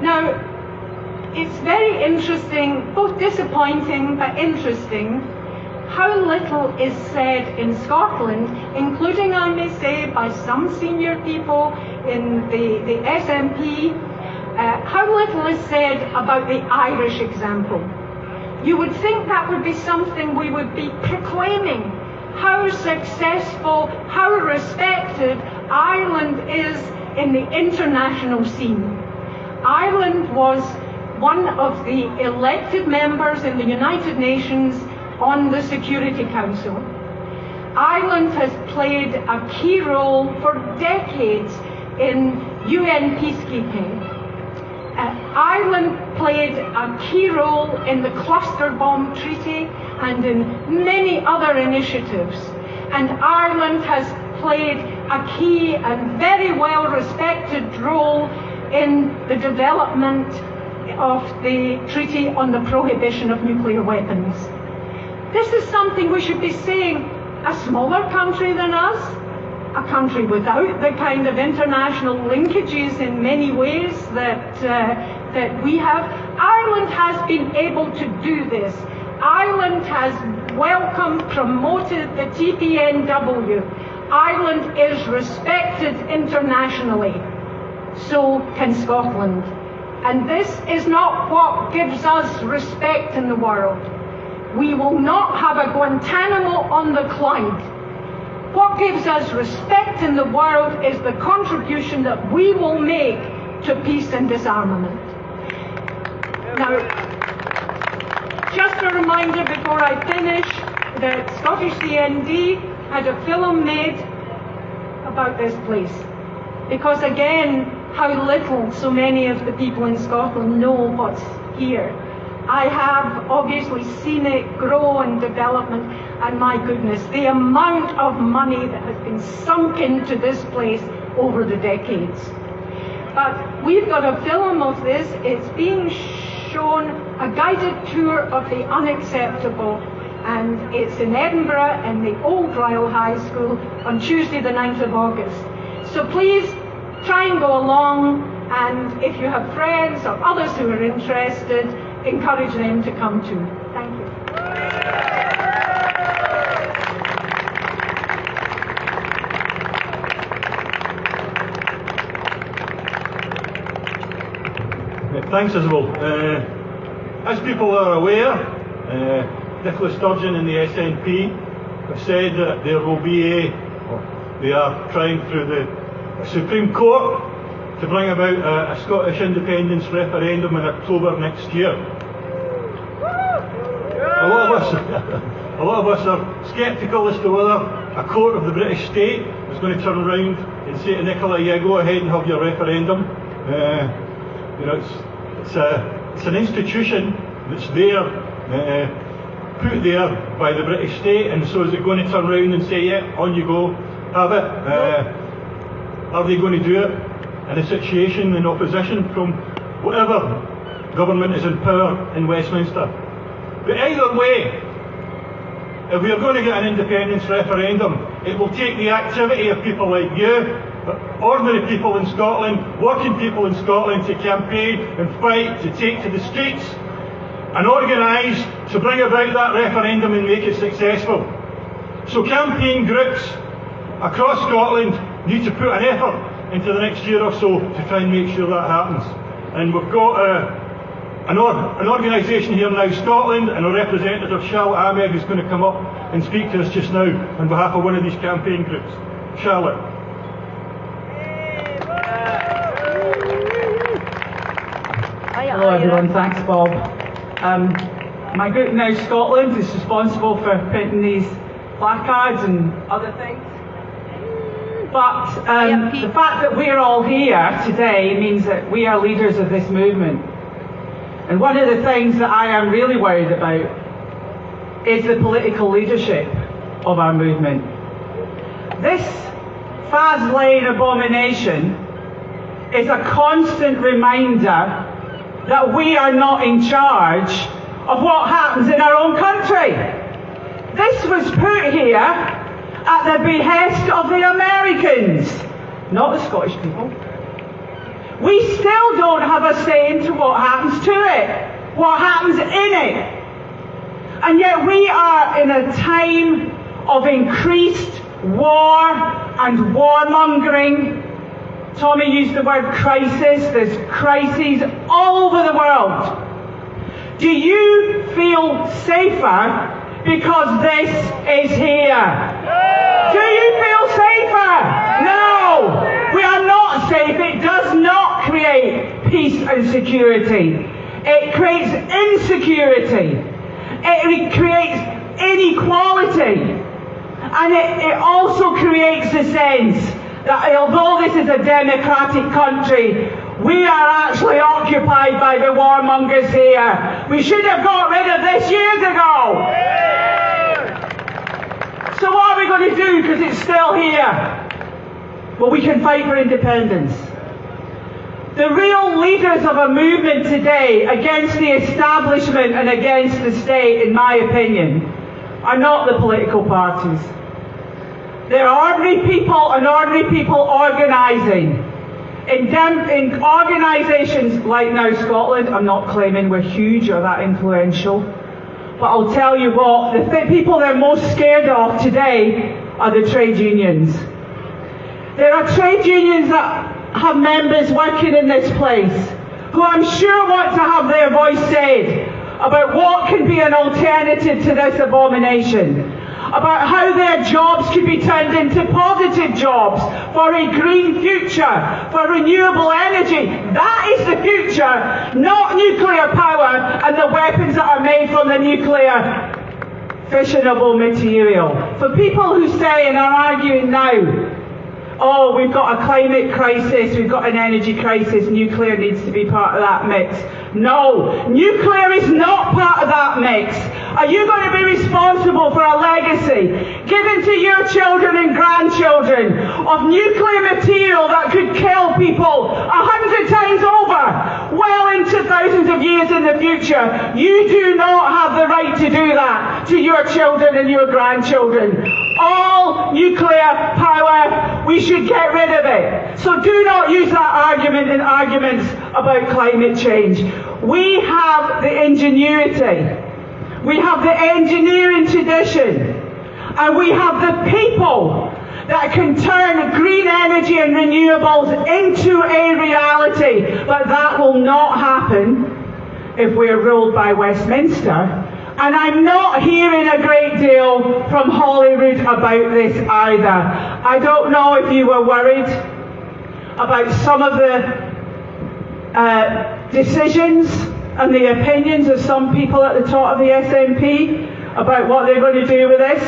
Now, it's very interesting, both disappointing but interesting, how little is said in Scotland, including, I may say, by some senior people in the SNP, how little is said about the Irish example. You would think that would be something we would be proclaiming, how successful, how respected Ireland is in the international scene. Ireland was one of the elected members in the United Nations on the Security Council. Ireland has played a key role for decades in UN peacekeeping. Ireland played a key role in the Cluster Bomb Treaty and in many other initiatives. And Ireland has played a key and very well respected role in the development of the Treaty on the Prohibition of Nuclear Weapons. This is something we should be saying. A smaller country than us, a country without the kind of international linkages in many ways that we have, Ireland has been able to do this. Ireland has welcomed, promoted the TPNW. Ireland is respected internationally. So can Scotland. And this is not what gives us respect in the world. We will not have a Guantanamo on the Clyde. What gives us respect in the world is the contribution that we will make to peace and disarmament. Now, just a reminder before I finish that Scottish CND had a film made about this place. Because again, how little so many of the people in Scotland know what's here. I have obviously seen it grow and development, and my goodness, the amount of money that has been sunk into this place over the decades. But we've got a film of this. It's being shown, a guided tour of the unacceptable, and it's in Edinburgh in the Old Royal High School on Tuesday the 9th of August. So please try and go along, and if you have friends or others who are interested, encourage them to come too. Thank you. Thanks, Isabel. As people are aware, Nicola Sturgeon and the SNP have said that there will be they are trying through the Supreme Court to bring about a Scottish independence referendum in October next year. A lot of us are sceptical as to whether a court of the British state is going to turn around and say to Nicola, yeah, go ahead and have your referendum. You know, it's an institution that's there, put there by the British state, and so is it going to turn around and say, yeah, on you go, have it? Are they going to do it in a situation in opposition from whatever government is in power in Westminster? But either way, if we are going to get an independence referendum, it will take the activity of people like you, ordinary people in Scotland, working people in Scotland, to campaign and fight, to take to the streets and organise to bring about that referendum and make it successful. So campaign groups across Scotland need to put an effort into the next year or so to try and make sure that happens. And we've got an organisation here now, Scotland, and a representative, Charlotte Ahmed, who's going to come up and speak to us just now on behalf of one of these campaign groups. Charlotte. Hello everyone, thanks Bob. My group Now Scotland is responsible for printing these placards and other things. But the fact that we're all here today means that we are leaders of this movement. And one of the things that I am really worried about is the political leadership of our movement. This Faslane abomination is a constant reminder that we are not in charge of what happens in our own country. This was put here at the behest of the Americans, not the Scottish people. We still don't have a say into what happens to it, what happens in it. And yet we are in a time of increased war and warmongering. Tommy used the word crisis. There's crises all over the world. Do you feel safer because this is here? Do you feel safer? No! We are not safe. It does not create peace and security. It creates insecurity. It creates inequality. And it also creates the sense that although this is a democratic country, we are actually occupied by the warmongers here. We should have got rid of this years ago. So what are we going to do because it's still here? Well, we can fight for independence. The real leaders of a movement today against the establishment and against the state, in my opinion, are not the political parties. They're ordinary people and ordinary people organising. In organisations like Now Scotland, I'm not claiming we're huge or that influential, but I'll tell you what, the people they're most scared of today are the trade unions. There are trade unions that have members working in this place who I'm sure want to have their voice said about what can be an alternative to this abomination. about how their jobs could be turned into positive jobs for a green future, for renewable energy. That is the future, not nuclear power and the weapons that are made from the nuclear fissionable material. For people who say and are arguing now, oh, we've got a climate crisis, we've got an energy crisis, nuclear needs to be part of that mix. No, nuclear is not part of that mix. Are you going to be responsible for a legacy given to your children and grandchildren of nuclear material that could kill people 100 times over, well into thousands of years in the future? You do not have the right to do that to your children and your grandchildren. All nuclear power, we should get rid of it. So do not use that argument in arguments about climate change. We have the ingenuity, we have the engineering tradition, and we have the people that can turn green energy and renewables into a reality. But that will not happen if we're ruled by Westminster. And I'm not hearing a great deal from Holyrood about this either. I don't know if you were worried about some of the decisions and the opinions of some people at the top of the SNP about what they're going to do with this.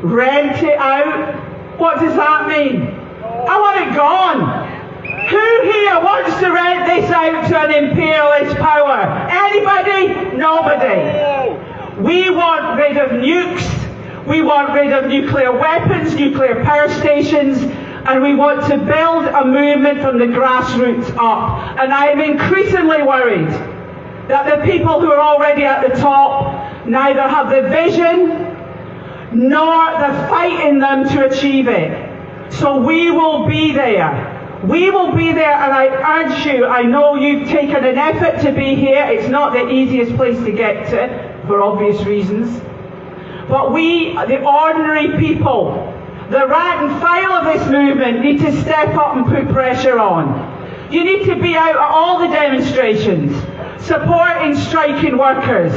Rent it out? What does that mean? I want it gone. Who here wants to rent this out to an imperialist power? Anybody? Nobody. We want rid of nukes, we want rid of nuclear weapons, nuclear power stations, and we want to build a movement from the grassroots up. And I am increasingly worried that the people who are already at the top neither have the vision nor the fight in them to achieve it. So we will be there. We will be there, and I urge you, I know you've taken an effort to be here. It's not the easiest place to get to, for obvious reasons. But we, the ordinary people, the rank and file of this movement, need to step up and put pressure on. You need to be out at all the demonstrations, supporting striking workers,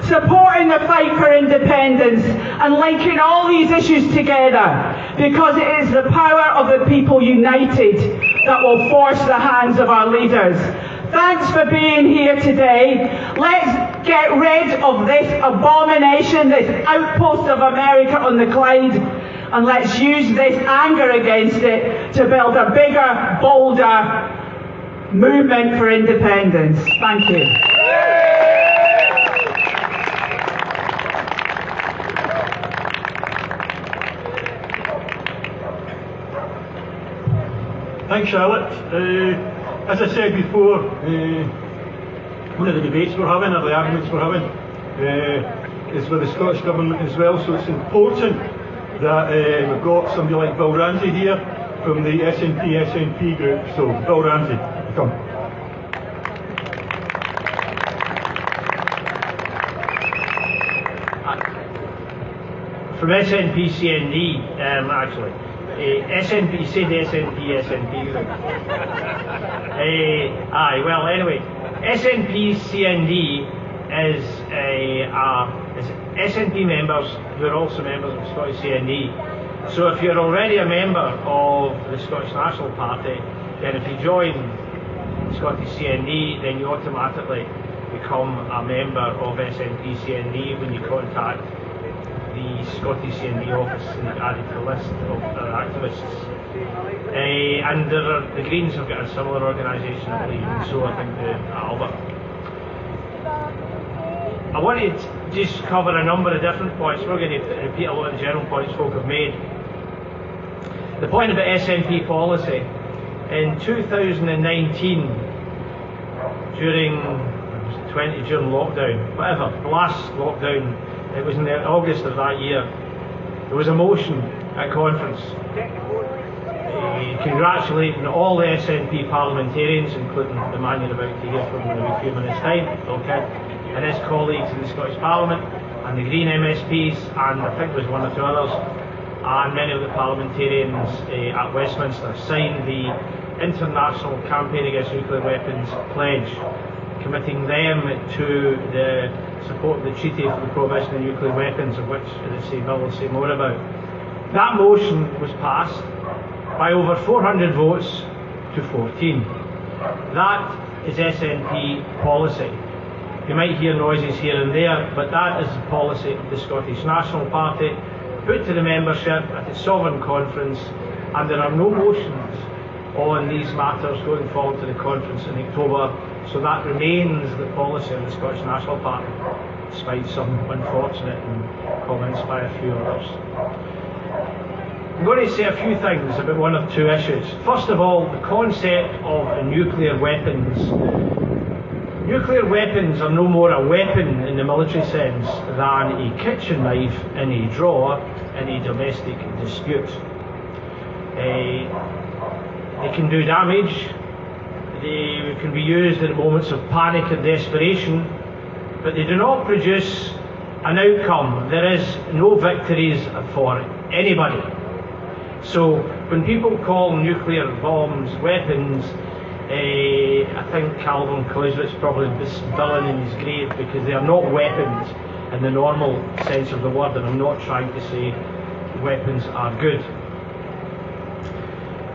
supporting the fight for independence, and linking all these issues together, because it is the power of the people united that will force the hands of our leaders. Thanks for being here today. Let's get rid of this abomination, this outpost of America on the Clyde, and let's use this anger against it to build a bigger, bolder movement for independence. Thank you. Thanks, Charlotte. As I said before, one of the debates we're having, or the arguments we're having, is with the Scottish Government as well, so it's important that we've got somebody like Bill Ramsey here from the SNP group. So, Bill Ramsey, come. From SNP-CND, actually. SNP, say the SNP group. Well, anyway, SNP-CND is SNP members who are also members of Scottish CND. So if you're already a member of the Scottish National Party, then if you join Scottish CND, then you automatically become a member of SNP-CND when you contact the Scottish CND office and get added to the list of activists. And the Greens have got a similar organisation, I believe, and so I think Albert. I wanted to just cover a number of different points. We're going to repeat a lot of the general points folk have made. The point about SNP policy, in 2019, during lockdown, whatever, the last lockdown, it was in August of that year, there was a motion at conference congratulating all the SNP parliamentarians, including the man you're about to hear from in a few minutes' time, okay, and his colleagues in the Scottish Parliament, and the Green MSPs, and I think there was one or two others, and many of the parliamentarians at Westminster signed the International Campaign Against Nuclear Weapons pledge, committing them to the support the treaty for the prohibition of nuclear weapons, of which, as I say, Bill will say more about. That motion was passed by over 400 votes to 14. That is SNP policy. You might hear noises here and there, but that is the policy of the Scottish National Party, put to the membership at its sovereign conference, and there are no motions on these matters going forward to the conference in October, so that remains the policy of the Scottish National Party, despite some unfortunate comments by a few others. I'm going to say a few things about one or two issues. First of all, the concept of nuclear weapons. Nuclear weapons are no more a weapon in the military sense than a kitchen knife in a drawer in a domestic dispute. They can do damage, they can be used in moments of panic and desperation, but they do not produce an outcome. There is no victories for anybody. So when people call nuclear bombs weapons, I think Calvin Clausewitz probably is villain in his grave, because they are not weapons in the normal sense of the word, and I'm not trying to say weapons are good.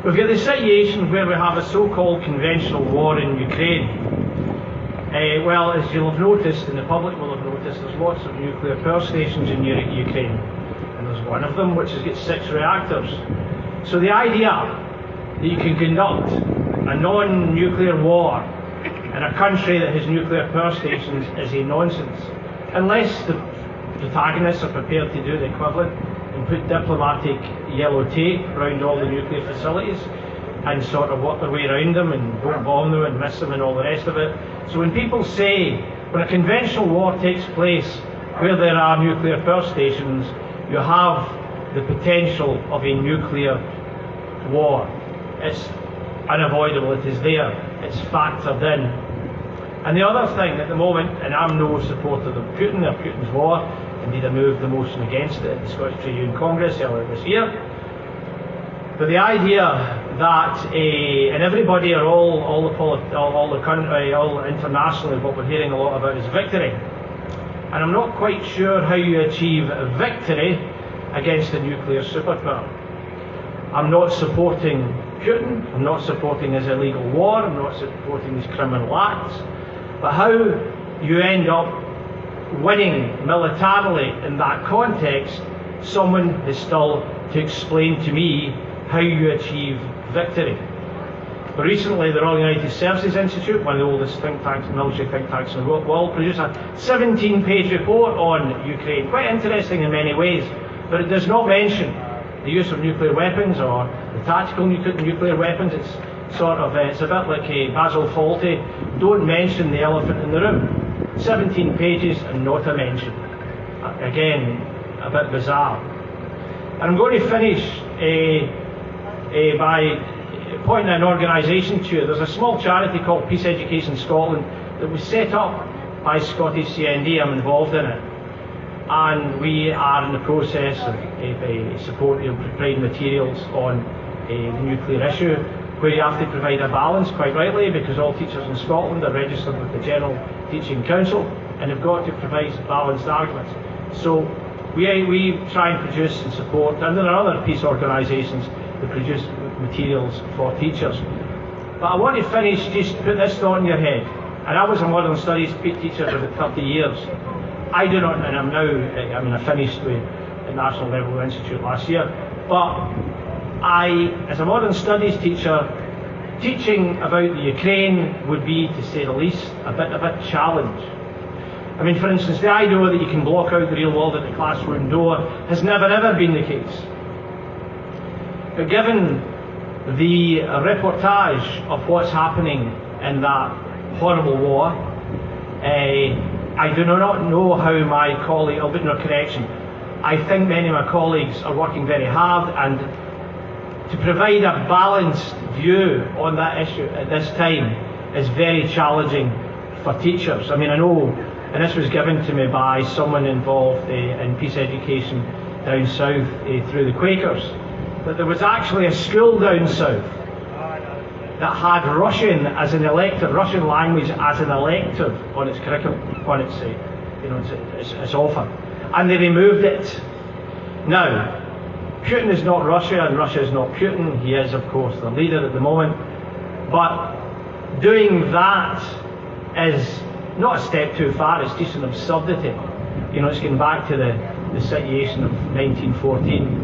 We've got the situation where we have a so-called conventional war in Ukraine. Well, as you'll have noticed, and the public will have noticed, there's lots of nuclear power stations in Ukraine, and there's one of them which has got 6 reactors. So the idea that you can conduct a non-nuclear war in a country that has nuclear power stations is a nonsense, unless the protagonists are prepared to do the equivalent and put diplomatic yellow tape around all the nuclear facilities and sort of work their way around them and don't bomb them and miss them and all the rest of it. So when people say, when a conventional war takes place where there are nuclear power stations, you have the potential of a nuclear war. It's unavoidable, it is there, it's factored in. And the other thing at the moment, and I'm no supporter of Putin or Putin's war, indeed I moved the motion against it at the Scottish Trade Union Congress earlier this year, but the idea that, and everybody or all internationally, what we're hearing a lot about is victory. And I'm not quite sure how you achieve a victory against a nuclear superpower. I'm not supporting Putin, I'm not supporting his illegal war, I'm not supporting his criminal acts, but how you end up winning militarily in that context, someone is still to explain to me how you achieve victory. But recently the Royal United Services Institute, one of the oldest think tanks, military think tanks in the world, produced a 17-page report on Ukraine. Quite interesting in many ways, but it does not mention the use of nuclear weapons or the tactical nuclear weapons. It's sort of, it's a bit like a Basil Fawlty, don't mention the elephant in the room. 17 pages and not a mention. Again, a bit bizarre. And I'm going to finish by pointing an organisation to you. There's a small charity called Peace Education Scotland that was set up by Scottish CND. I'm involved in it. And we are in the process of supporting providing materials on the nuclear issue, where you have to provide a balance, quite rightly, because all teachers in Scotland are registered with the General Teaching Council and have got to provide balanced arguments. So we try and produce and support, and there are other peace organisations that produce materials for teachers. But I want to finish, just put this thought in your head. And I was a modern studies teacher for about 30 years. I do not, and I'm now, I finished with the National Level Institute last year, but as a modern studies teacher, teaching about the Ukraine would be, to say the least, a bit of a challenge. I mean, for instance, the idea that you can block out the real world at the classroom door has never ever been the case. But given the reportage of what's happening in that horrible war, I do not know how my colleague, albeit no correction, I think many of my colleagues are working very hard, and to provide a balanced view on that issue at this time is very challenging for teachers. I mean, I know, and this was given to me by someone involved in peace education down south through the Quakers, that there was actually a school down south that had Russian as an elective, Russian language as an elective on its curriculum, on its it's offered. And they removed it. Now, Putin is not Russia and Russia is not Putin. He is, of course, the leader at the moment. But doing that is not a step too far, it's just an absurdity. It's going back to the situation of 1914.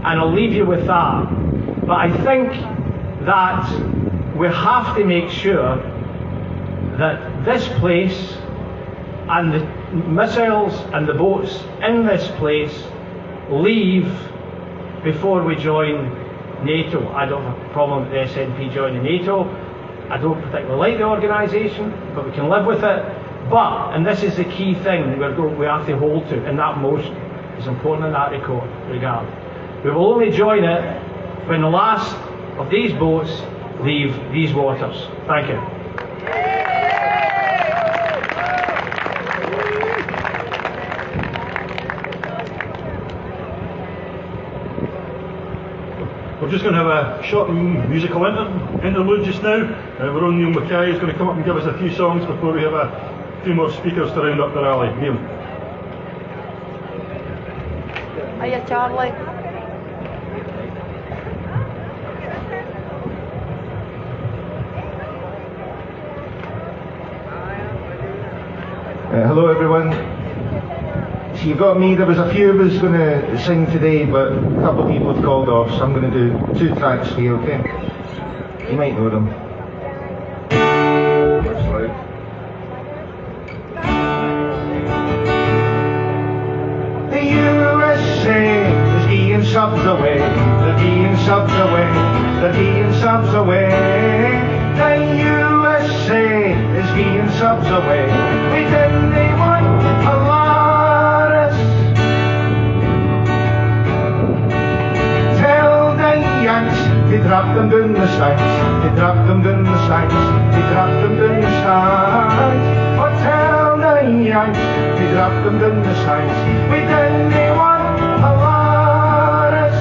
And I'll leave you with that. But I think that we have to make sure that this place and the missiles and the boats in this place leave before we join NATO. I don't have a problem with the SNP joining NATO. I don't particularly like the organisation, but we can live with it. But, and this is the key thing we have to hold to in that motion, it's important in that regard. We will only join it when the last of these boats leave these waters. Thank you. We're just going to have a short musical interlude just now. Our own Neil Mackay is going to come up and give us a few songs before we have a few more speakers to round up the rally. Neil. Hiya, Charlie. Hello everyone. So you've got me, there was a few of us going to sing today, but a couple of people have called off, so I'm going to do 2 tracks for you, okay? You might know them. That's loud. The USA is being subs away, they're being subs away, they're being subs away. The USA is being subs away. We didn't want a lot of tell the Yanks, they dropped them down the sides, they dropped them down the sides, they dropped them down the sides. Oh, tell the Yanks, they dropped them down the sides. We didn't want a lot of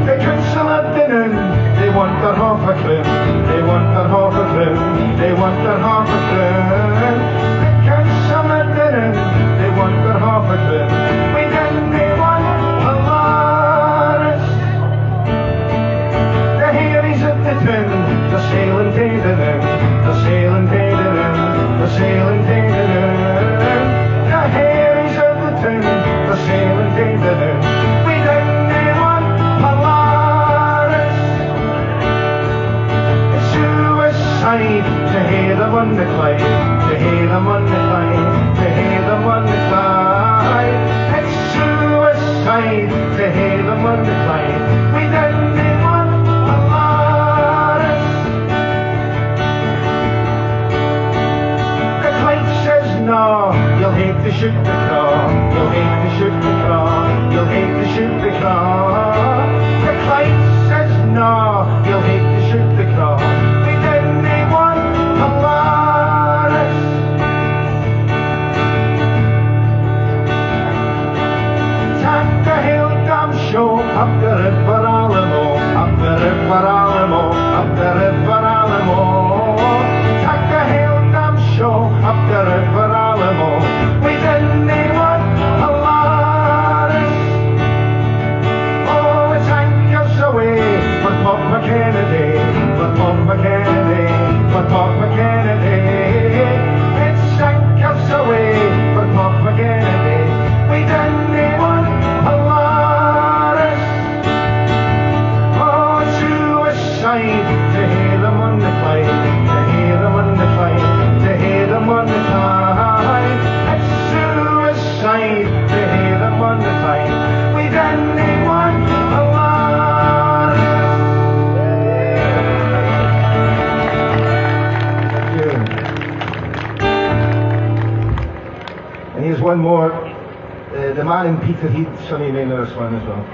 the council of dinner. They want their half a crown, they want their half a crown, they want their half a crown. The council of dinner, they want their half a crown. We didn't want a lot. The Harrys of the town, they're sailing to the noon, they're sailing to the noon, they're sailing to the noon. The Harrys of the town, they're sailing to the noon. We didn't want a lot. To hear them on the Clyde, to hear them on the Clyde, to hear them on the Clyde. It's suicide to hear them on the Clyde. We didn't want a lot. The Clyde says no, you'll hate to shoot the craw, you'll hate to shoot the craw, you'll hate to shoot the craw. The Clyde says no, you'll hate to shoot the craw. Show up the River Alamo, up the River Alamo, up the River Alamo. Take the hill dam show up the River Alamo. We didn't want a lot. Oh, it's anchors away for Papa Kennedy, for Papa Kennedy, for Papa Kennedy. It's anchors away for Papa Kennedy. We didn't want a lot. To hear them on the Clyde, to hear them on the Clyde, to hear them on the Clyde. It's suicide to hear them on the Clyde. We didn't want a lot. And here's one more. The man in Peterhead, Sonny Rayner, this one as well.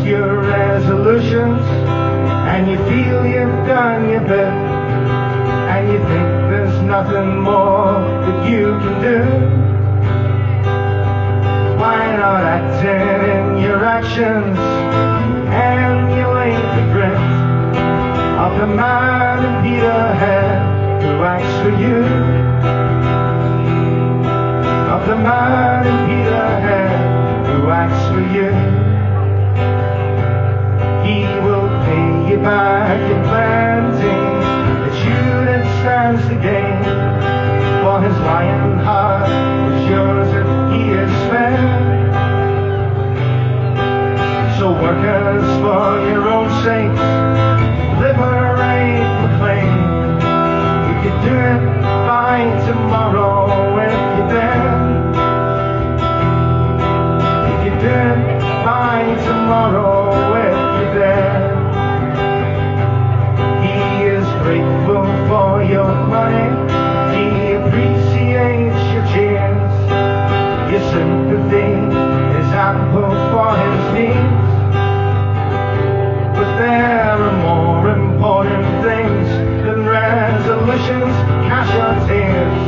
Your resolutions and you feel you've done your bit and you think there's nothing more that you can do. Why not acting in your actions, emulate the grit of the man in Peterhead who acts for you, of the man in Peterhead who acts for you. He will pay you back in plenty, the student stands to gain, for his lion heart is yours if he is fair. So workers, for your own sakes, liberate McLean. We could do it by tomorrow if you dare. We could do it by tomorrow if you dare. He is grateful for your money, he appreciates your cheers, your sympathy is ample for his needs. But there are more important things than resolutions, cash or tears.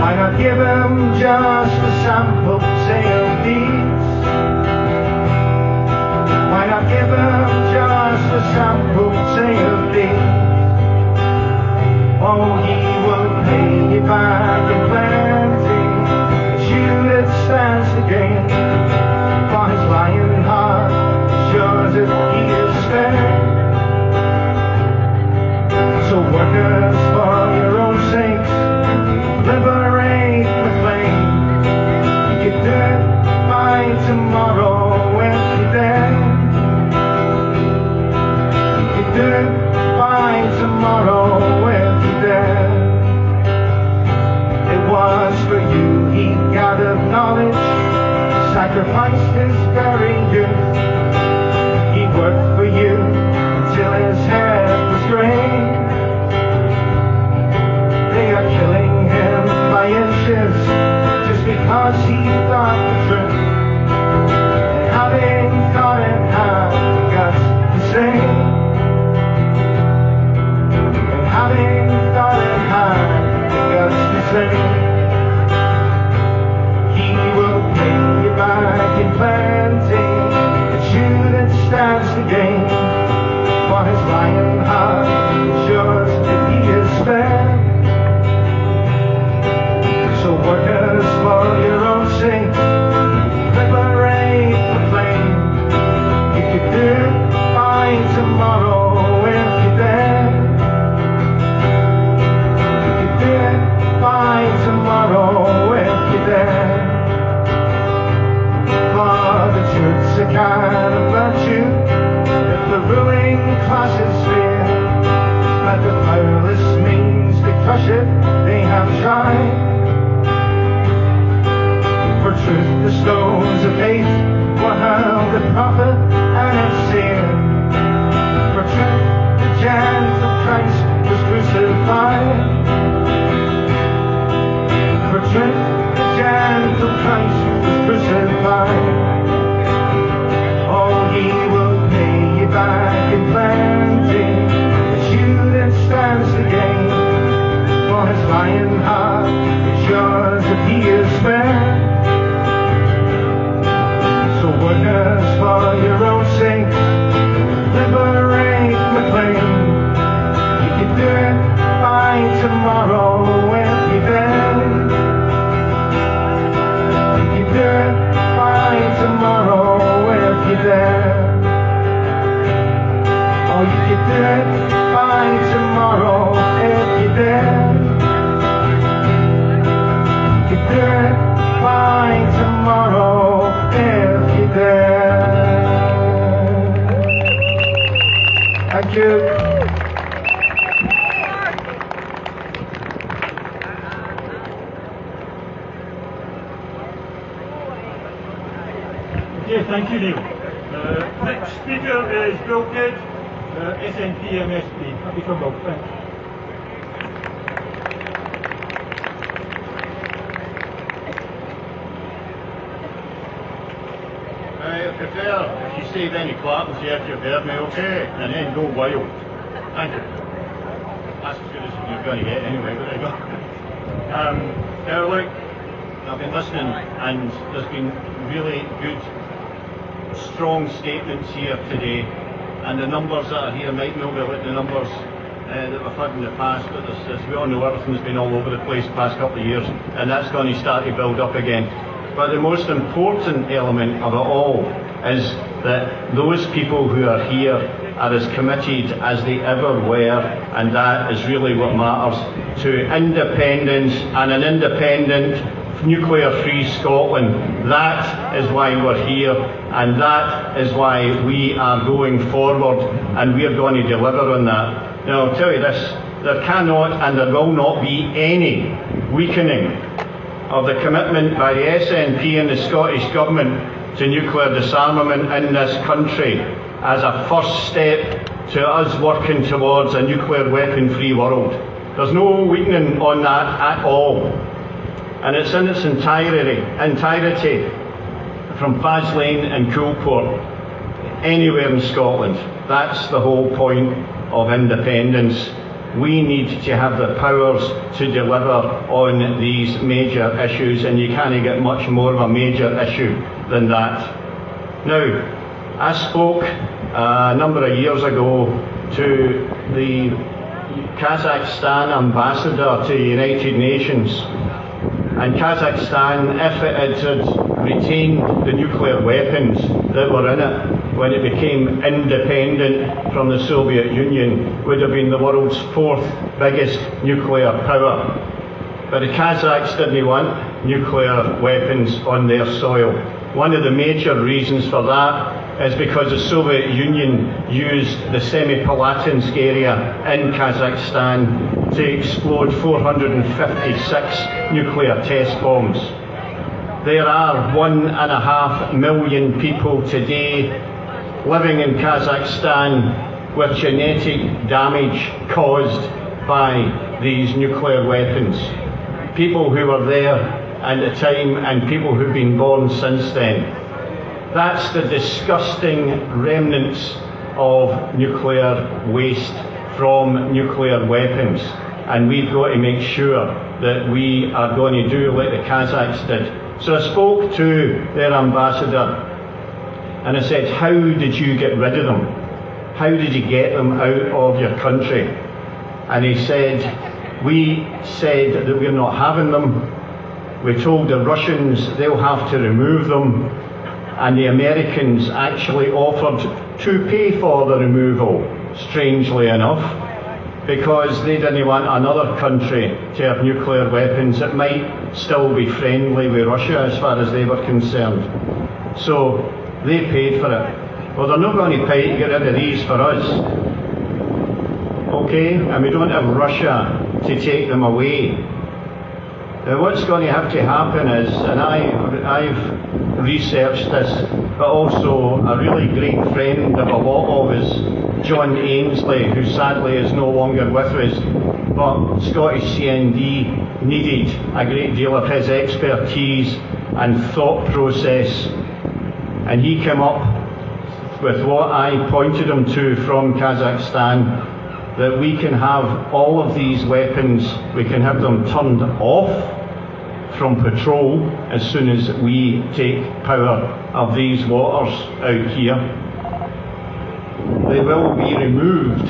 Why not give him just a sample, say of these? Why not give him just a sample, say of these? Oh, he will pay you back in plenty, Judith stands to gain, for his lion heart is yours if he is fair. So workers, for your own sakes, liberate McLean. You could do it by tomorrow if you dare. You could do it by tomorrow if you dare. It was for you he gathered knowledge, sacrificed his very youth. He worked for you until his head was grey. They are killing him by inches just because he thought the truth. And having thought it had the guts to say, and having thought it had the guts to say, he will pay you back in plenty, the student stands to gain, for his lion heart is yours if he is fair. So workers, for your own sake, liberate McLean. You could do it by tomorrow if you dare. You could do it by tomorrow if you dare. For the truth's a kind of virtue, if the ruling classes fear, but the powerless means to crush it, they have tried. For truth, the stones of faith were hurled at prophet and at seer. For truth, the gentle Christ was crucified. For truth, the gentle Christ was crucified. Oh, he will pay you back in plenty, the student stands to gain, for his lion heart is yours if he is fair. So workers, for your own sake, liberate McLean. You can do it by tomorrow if you dare. You can do it by tomorrow if you dare. Oh, you can do it by tomorrow if you dare. You can do it by tomorrow if you dare. Thank you. Okay, thank you, Neil. Next speaker is Bill Kidd, SNP MSP. Happy for Bill, thanks. I prefer if you save any clap and say if you've heard me, okay, and then go wild. Thank you. That's as good as you're going to get anyway, but there you go. Look, I've been listening, and there's been really good, strong statements here today, and the numbers that are here might not be like the numbers that we've had in the past, but as we all know, everything's been all over the place the past couple of years, and that's going to start to build up again. But the most important element of it all is that those people who are here are as committed as they ever were, and that is really what matters to independence and an independent nuclear-free Scotland. That is why we're here, and that is why we are going forward, and we are going to deliver on that. Now, I'll tell you this, there cannot and there will not be any weakening of the commitment by the SNP and the Scottish Government to nuclear disarmament in this country as a first step to us working towards a nuclear weapon-free world. There's no weakening on that at all. And it's in its entirety from Faslane and Coolport, anywhere in Scotland. That's the whole point of independence. We need to have the powers to deliver on these major issues, and you can't get much more of a major issue than that. Now, I spoke a number of years ago to the Kazakhstan ambassador to the United Nations, and Kazakhstan, if it had retained the nuclear weapons that were in it when it became independent from the Soviet Union, would have been the world's fourth biggest nuclear power. But the Kazakhs didn't want nuclear weapons on their soil. One of the major reasons for that is because the Soviet Union used the Semipalatinsk area in Kazakhstan to explode 456 nuclear test bombs. There are 1.5 million people today living in Kazakhstan with genetic damage caused by these nuclear weapons. People who were there at the time and people who've been born since then. That's the disgusting remnants of nuclear waste from nuclear weapons. And we've got to make sure that we are going to do like the Kazakhs did. So I spoke to their ambassador and I said, how did you get rid of them? How did you get them out of your country? And he said, we said that we're not having them. We told the Russians they'll have to remove them. And the Americans actually offered to pay for the removal, strangely enough, because they didn't want another country to have nuclear weapons that might still be friendly with Russia as far as they were concerned. So they paid for it. Well, they're not going to pay to get rid of these for us. Okay? And we don't have Russia to take them away. Now what's going to have to happen is, and I've researched this, but also a really great friend of a lot of is John Ainsley, who sadly is no longer with us, but Scottish CND needed a great deal of his expertise and thought process, and he came up with what I pointed him to from Kazakhstan, that we can have all of these weapons, we can have them turned off from patrol as soon as we take power of these waters out here. They will be removed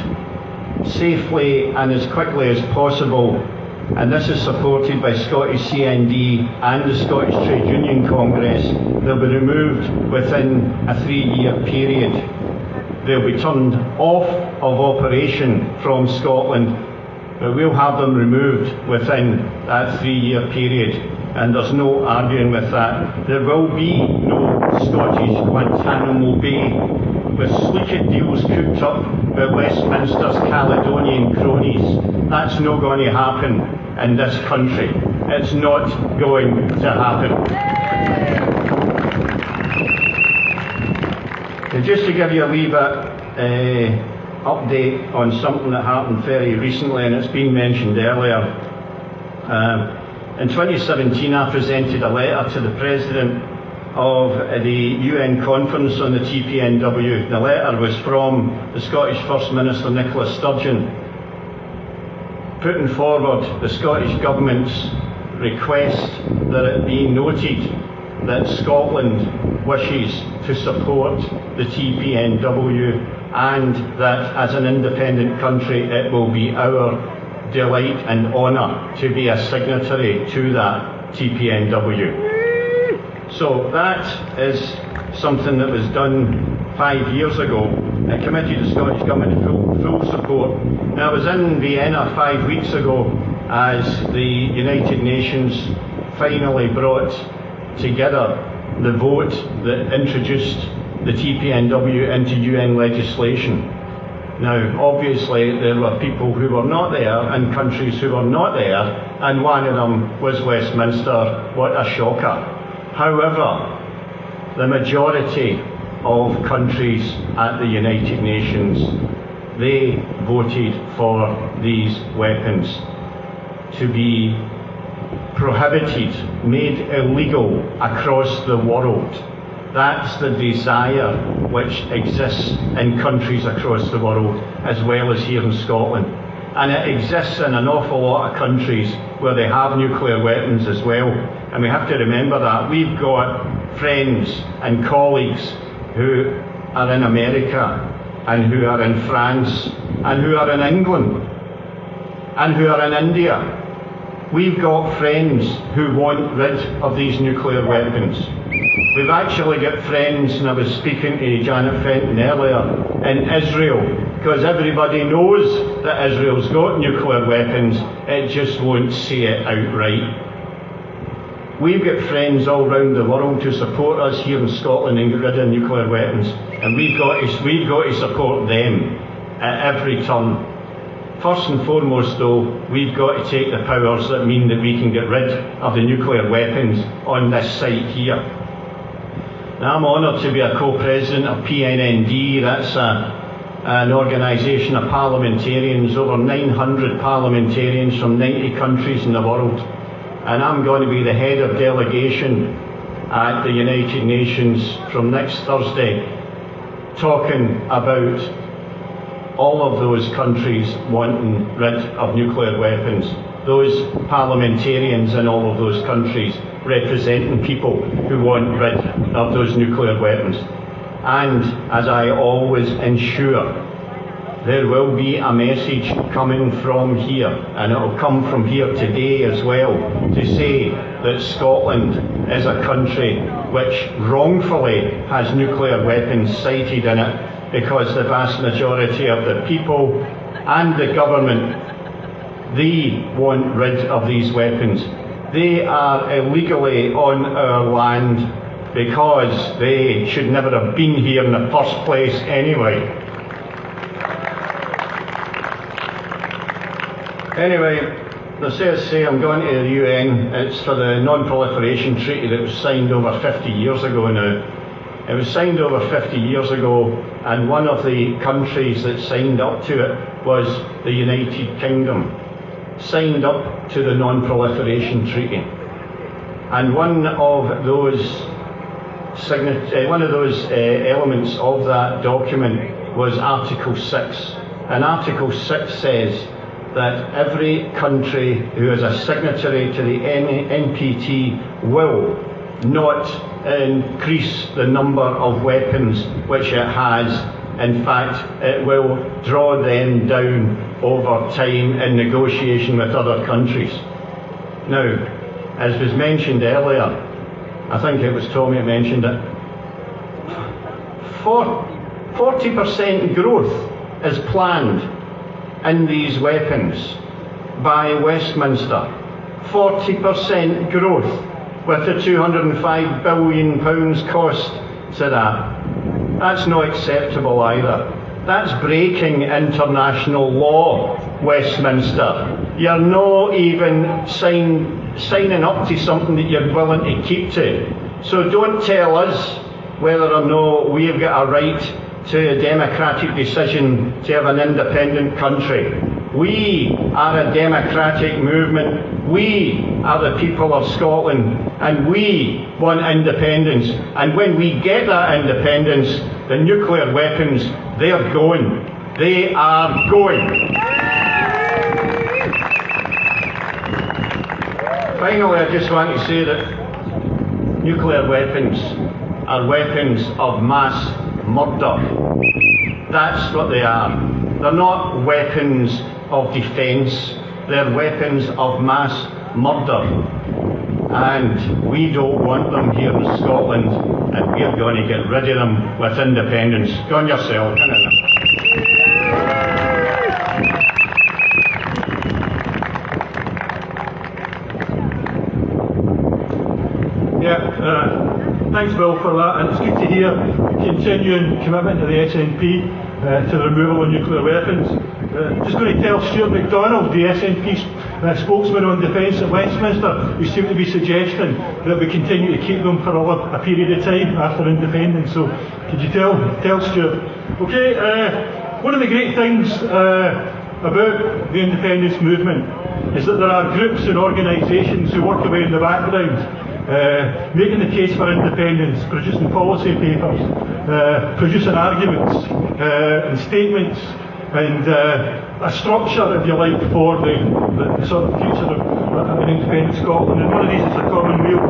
safely and as quickly as possible, and this is supported by Scottish CND and the Scottish Trade Union Congress. They'll be removed within a 3-year period. They'll be turned off of operation from Scotland, but we'll have them removed within that 3-year period, and there's no arguing with that. There will be no Scottish Guantanamo Bay with sleeked deals cooked up by Westminster's Caledonian cronies. That's not going to happen in this country. It's not going to happen. Just to give you a wee bit update on something that happened very recently, and it's been mentioned earlier. In 2017 I presented a letter to the President of the UN Conference on the TPNW. The letter was from the Scottish First Minister Nicola Sturgeon, putting forward the Scottish Government's request that it be noted that Scotland wishes to support the TPNW, and that as an independent country it will be our delight and honour to be a signatory to that TPNW. So that is something that was done 5 years ago. It committed the Scottish Government full support. Now, I was in Vienna 5 weeks ago as the United Nations finally brought together the vote that introduced the TPNW into UN legislation. Now, obviously, there were people who were not there and countries who were not there, and one of them was Westminster. What a shocker. However, the majority of countries at the United Nations, they voted for these weapons to be prohibited, made illegal across the world. That's the desire which exists in countries across the world, as well as here in Scotland. And it exists in an awful lot of countries where they have nuclear weapons as well. And we have to remember that. We've got friends and colleagues who are in America, and who are in France, and who are in England, and who are in India. We've got friends who want rid of these nuclear weapons. We've actually got friends, and I was speaking to Janet Fenton earlier, in Israel, because everybody knows that Israel's got nuclear weapons, it just won't say it outright. We've got friends all around the world to support us here in Scotland and get rid of nuclear weapons, and we've got to support them at every turn. First and foremost though, we've got to take the powers that mean that we can get rid of the nuclear weapons on this site here. Now, I'm honoured to be a co-president of PNND. That's an organisation of parliamentarians, over 900 parliamentarians from 90 countries in the world. And I'm going to be the head of delegation at the United Nations from next Thursday, talking about all of those countries wanting rid of nuclear weapons, those parliamentarians in all of those countries representing people who want rid of those nuclear weapons. And as I always ensure, there will be a message coming from here, and it will come from here today as well, to say that Scotland is a country which wrongfully has nuclear weapons sited in it, because the vast majority of the people and the government, they want rid of these weapons. They are illegally on our land because they should never have been here in the first place anyway. Anyway, the CSC, I'm going to the UN. It's for the Non-Proliferation Treaty that was signed over 50 years ago now. It was signed over 50 years ago, and one of the countries that signed up to it was the United Kingdom, signed up to the Non-Proliferation Treaty. And one of those elements of that document was Article 6. And Article 6 says that every country who is a signatory to the NPT will not increase the number of weapons which it has. In fact, it will draw them down over time in negotiation with other countries. Now, as was mentioned earlier, I think it was Tommy that mentioned it, 40% growth is planned in these weapons by Westminster. 40% growth, with the £205 billion cost to that. That's not acceptable either. That's breaking international law, Westminster. You're not even signing up to something that you're willing to keep to. So don't tell us whether or not we've got a right to a democratic decision to have an independent country. We are a democratic movement. We are the people of Scotland, and we want independence. And when we get that independence, the nuclear weapons, they're going. They are going. Finally, I just want to say that nuclear weapons are weapons of mass murder. That's what they are. They're not weapons of defence, they're weapons of mass murder. And we don't want them here in Scotland, and we're going to get rid of them with independence. Go on yourself, Thanks, Bill, for that, and it's good to hear the continuing commitment of the SNP to the removal of nuclear weapons. Just going to tell Stuart MacDonald, the SNP spokesman on defence at Westminster, who seemed to be suggesting that we continue to keep them for a period of time after independence. So, could you tell Stuart? Okay, one of the great things about the independence movement is that there are groups and organisations who work away in the background, making the case for independence, producing policy papers, producing arguments and statements, and a structure, if you like, for the sort of future of an independent Scotland. And one of these is the Commonweal,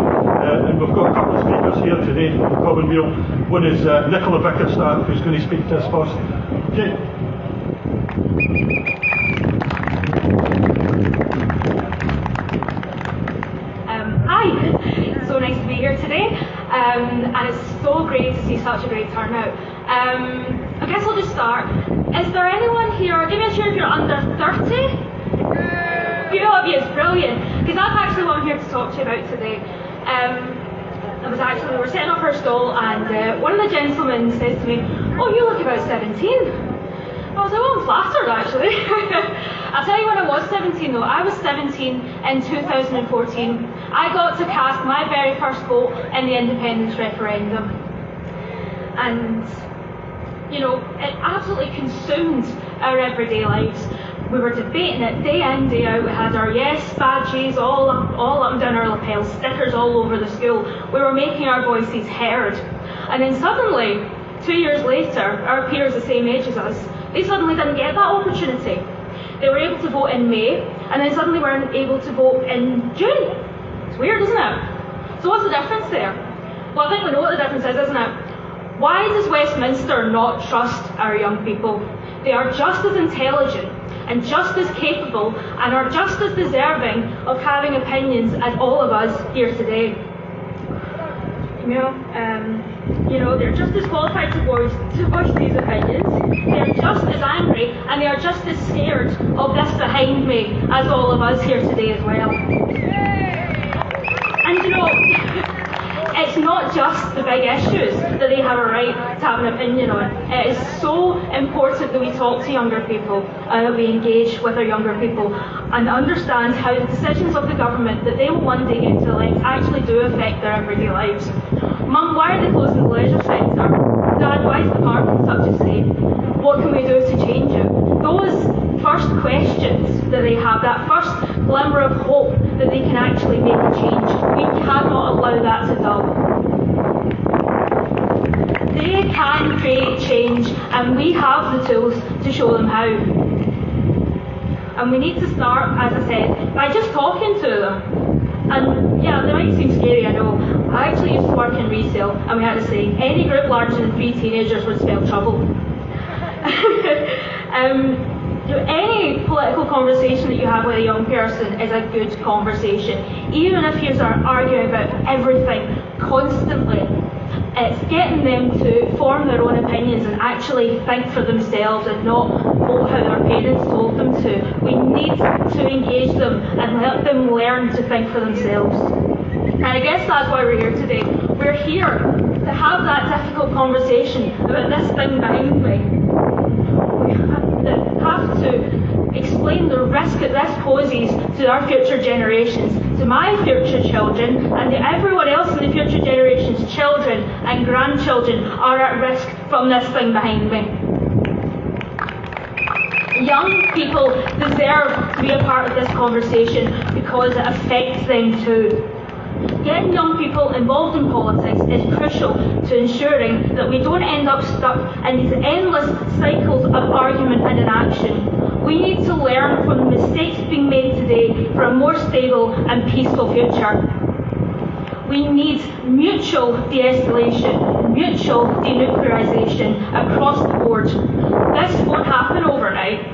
and we've got a couple of speakers here today from the Commonweal. One is Nicola Bickerstaff, who's going to speak to us first. Okay. Hi, so nice to be here today, and it's so great to see such a great turnout. I guess I'll just start. Is there anyone here, give me a cheer if you're under 30? A few of you, it's brilliant, because that's actually what I'm here to talk to you about today. We were setting up our stall, and one of the gentlemen says to me, "Oh, you look about 17. I was like, "Oh, I'm flattered, actually." I'll tell you when I was 17 though. I was 17 in 2014. I got to cast my very first vote in the independence referendum. And, you know, it absolutely consumed our everyday lives. We were debating it day in, day out. We had our yes badges all up and down our lapels, stickers all over the school. We were making our voices heard. And then suddenly, 2 years later, our peers the same age as us, they suddenly didn't get that opportunity. They were able to vote in May, and then suddenly weren't able to vote in June. It's weird, isn't it? So what's the difference there? Well, I think we know what the difference is, isn't it? Why does Westminster not trust our young people? They are just as intelligent and just as capable and are just as deserving of having opinions as all of us here today. They're just as qualified to voice these opinions. They're just as angry and they are just as scared of this behind me as all of us here today as well. And it's not just the big issues that they have a right to have an opinion on. It is so important that we talk to younger people, that we engage with our younger people and understand how the decisions of the government that they will one day get to elect actually do affect their everyday lives. Mum, why are they closing the leisure centre? Dad, why is the parking such a state? What can we do to change it? Those first questions that they have, that first glimmer of hope that they can actually make a change, we cannot allow that to dull. They can create change, and we have the tools to show them how. And we need to start, as I said, by just talking to them. And yeah, they might seem scary, I know. I actually used to work in resale, and we had a saying, any group larger than 3 teenagers would spell trouble. Any political conversation that you have with a young person is a good conversation. Even if you are arguing about everything constantly, it's getting them to form their own opinions and actually think for themselves and not vote how their parents told them to. We need to engage them and let them learn to think for themselves. And I guess that's why we're here today. We're here to have that difficult conversation about this thing behind me. We have to explain the risk that this poses to our future generations, to my future children, and to everyone else in the future generations' children and grandchildren are at risk from this thing behind me. Young people deserve to be a part of this conversation because it affects them too. Getting young people involved in politics is crucial to ensuring that we don't end up stuck in these endless cycles of argument and inaction. We need to learn from the mistakes being made today for a more stable and peaceful future. We need mutual de-escalation, mutual denuclearisation across the board. This won't happen overnight.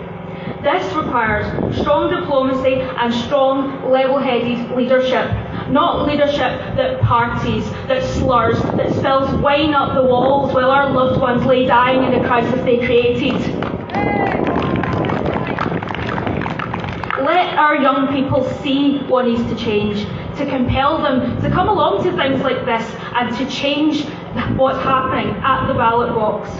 This requires strong diplomacy and strong, level-headed leadership. Not leadership that parties, that slurs, that spills wine up the walls while our loved ones lay dying in the crisis they created. Let our young people see what needs to change, to compel them to come along to things like this and to change what's happening at the ballot box.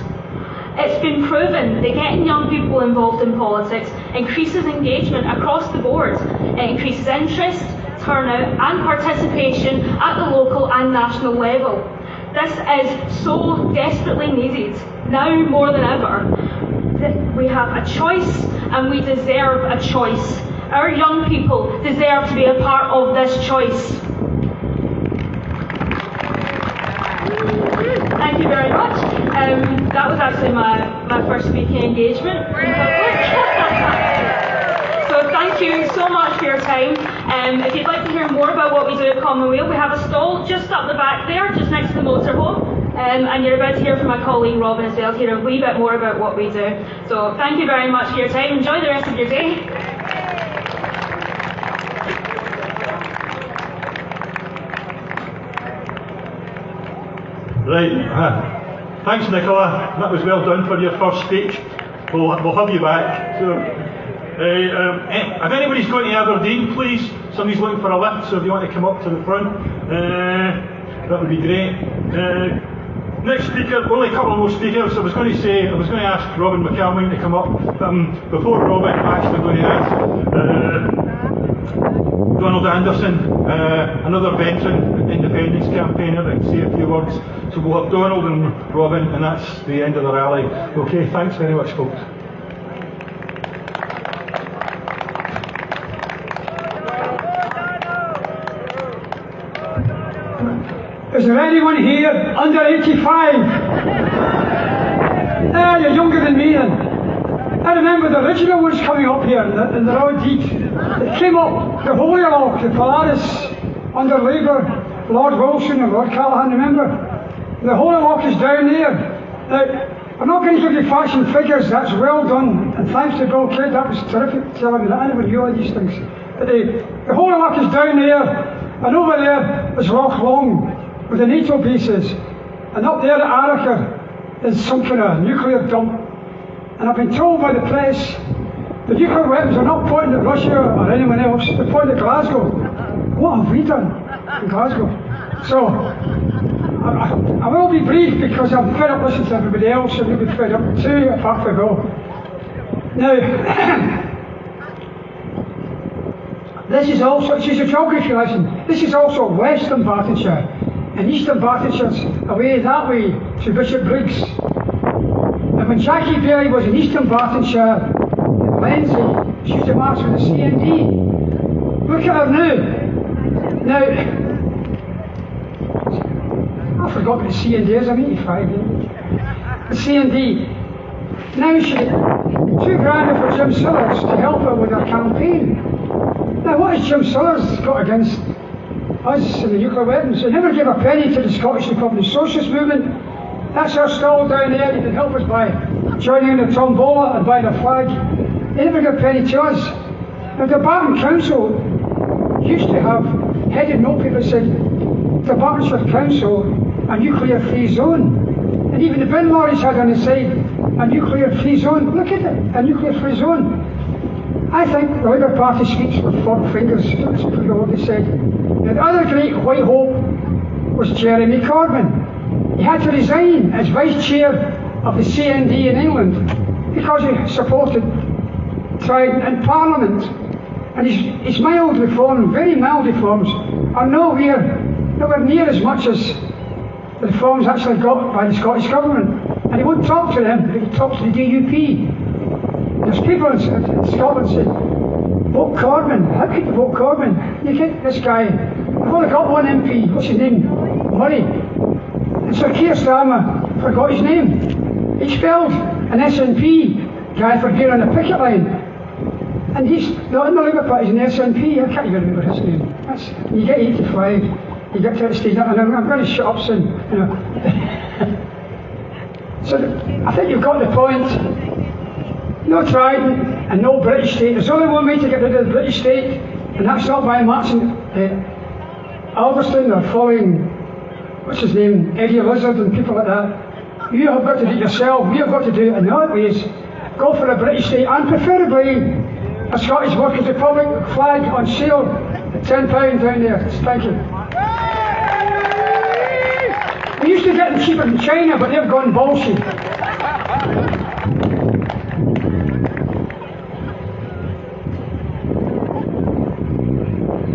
It's been proven that getting young people involved in politics increases engagement across the board. It increases interest, turnout and participation at the local and national level. This is so desperately needed, now more than ever. We have a choice and we deserve a choice. Our young people deserve to be a part of this choice. Thank you very much. That was actually my first speaking engagement in public. So thank you so much for your time. If you'd like to hear more about what we do at Commonweal, we have a stall just up the back there, just next to the motorhome. And you're about to hear from my colleague Robin as well to hear a wee bit more about what we do. So thank you very much for your time. Enjoy the rest of your day. Right, thanks Nicola, that was well done for your first speech. We'll have you back. So, if anybody's going to Aberdeen, please, somebody's looking for a lift, so if you want to come up to the front, that would be great. Next speaker, only a couple more speakers. I was going to ask Robin McElwain to come up, but before Robin, I'm actually going to ask Donald Anderson, another veteran independence campaigner, that can say a few words. So we'll have Donald and Robin, and that's the end of the rally. Okay, thanks very much, folks. Is there anyone here under 85? You're younger than me then. I remember the original ones coming up here in the Royal Deep. It came up, the Holyloch, the Polaris, under Labour, Lord Wilson and Lord Callaghan, remember? The Holyloch is down there. Now, I'm not going to give you facts and figures, that's well done, and thanks to Bill Kidd, that was terrific telling me that. I never knew all these things. But the Holyloch is down there, and over there is Loch Long, with the NATO bases, and up there at Arica is some kind of nuclear dump. And I've been told by the press, the nuclear weapons are not pointing at Russia or anyone else, they're pointing at Glasgow. What have we done in Glasgow? So, I will be brief because I'm fed up listening to everybody else, and you'll be fed up too, apart from Bill. Now, this is a geography lesson, this is also Western Bartonshire, and Eastern Bartonshire's away that way to Bishop Briggs. And when Jackie Bailey was in Eastern Bartonshire, in Lenzie, she used to march with the CND. Look at her now. Now, I forgot what the CND is, I'm 85. The CND. Now she $2,000 for Jim Sillars to help her with her campaign. Now what has Jim Sillars got against us and the nuclear weapons? They never gave a penny to the Scottish Republican Socialist Movement. That's our stall down there. You can help us by joining the tombola and buying a flag. They never gave a penny to us. Now the Barton Council used to have headed notepaper said the Bartonshire Council a nuclear-free zone. And even the bin lorries had on the side a nuclear-free zone. Look at it, a nuclear-free zone. I think the Labour Party speaks with forked fingers. That's what they said. And the other great white hope was Jeremy Corbyn. He had to resign as vice chair of the CND in England because he supported Trident in Parliament. And his mild reforms, very mild reforms, are nowhere near as much as the reforms actually got by the Scottish Government. And he won't talk to them, but he talks to the DUP. There's people in Scotland saying, vote Corbyn. How could you vote Corbyn? You get this guy, I've only got one MP, what's his name? Murray. And Sir Keir Starmer forgot his name. He spelled an SNP guy for being on the picket line. And he's the Labour Party's in the SNP. I can't even remember his name. You get 85, you get to that stage, and I'm going to shut up soon. You know. So I think you've got the point. No Trident and no British state. There's only one way to get rid of the British state, and that's not by marching Alverston or following, what's his name, Eddie Lizard and people like that. You have got to do it yourself. We have got to do it in the other ways. Go for a British state, and preferably a Scottish Workers' Republic flag on sale at £10 down there. Thank you. We used to get them cheaper in China, but they've gone bullshit.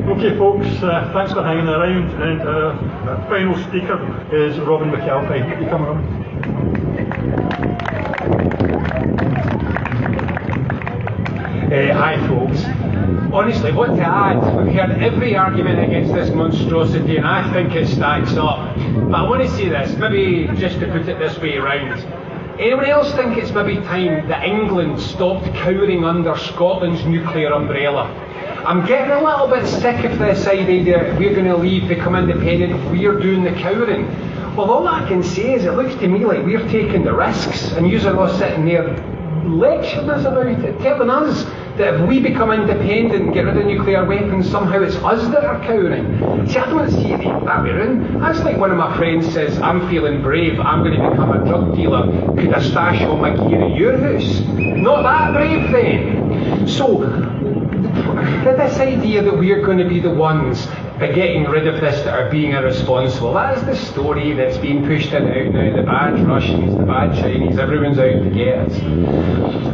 Okay folks, thanks for hanging around, and our final speaker is Robin McAlpine. You come on. Hi folks. Honestly, what to add? We've heard every argument against this monstrosity, and I think it stacks up. But I want to say this, maybe just to put it this way around. Anyone else think it's maybe time that England stopped cowering under Scotland's nuclear umbrella? I'm getting a little bit sick of this idea that we're going to leave, become independent, we're doing the cowering. Well, all I can say is it looks to me like we're taking the risks, and you're all sitting there lecturing us about it, telling us that if we become independent and get rid of nuclear weapons, somehow it's us that are cowering. See, I don't see that way around. That's like one of my friends says, I'm feeling brave, I'm going to become a drug dealer. Could I stash all my gear at your house? Not that brave then. So, this idea that we're going to be the ones by getting rid of this that are being irresponsible, that is the story that's being pushed in out now. The bad Russians, the bad Chinese, everyone's out to get us.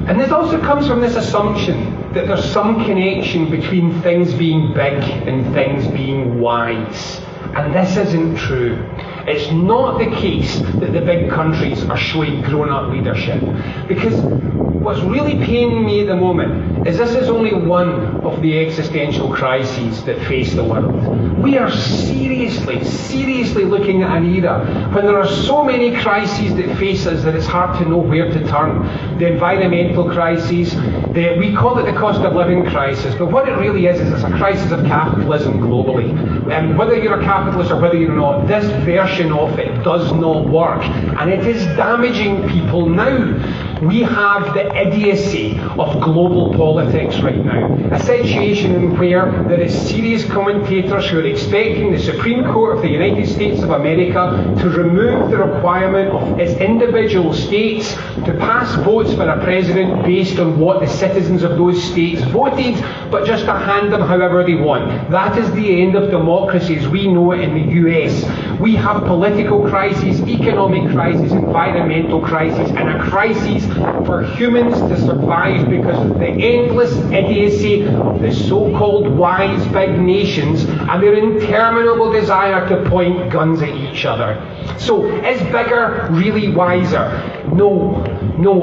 And this also comes from this assumption that there's some connection between things being big and things being wise. And this isn't true. It's not the case that the big countries are showing grown-up leadership. Because what's really paining me at the moment is this is only one of the existential crises that face the world. We are seriously looking at an era when there are so many crises that face us that it's hard to know where to turn. The environmental crises, we call it the cost of living crisis, but what it really is it's a crisis of capitalism globally. And whether you're a capitalist or whether you're not, this version of it does not work, and it is damaging people now. We have the idiocy of global politics right now. A situation where there is serious commentators who are expecting the Supreme Court of the United States of America to remove the requirement of its individual states to pass votes for a president based on what the citizens of those states voted, but just to hand them however they want. That is the end of democracy as we know it in the US. We have political crises, economic crises, environmental crises, and a crisis for humans to survive because of the endless idiocy of the so-called wise big nations and their interminable desire to point guns at each other. So, is bigger really wiser? No,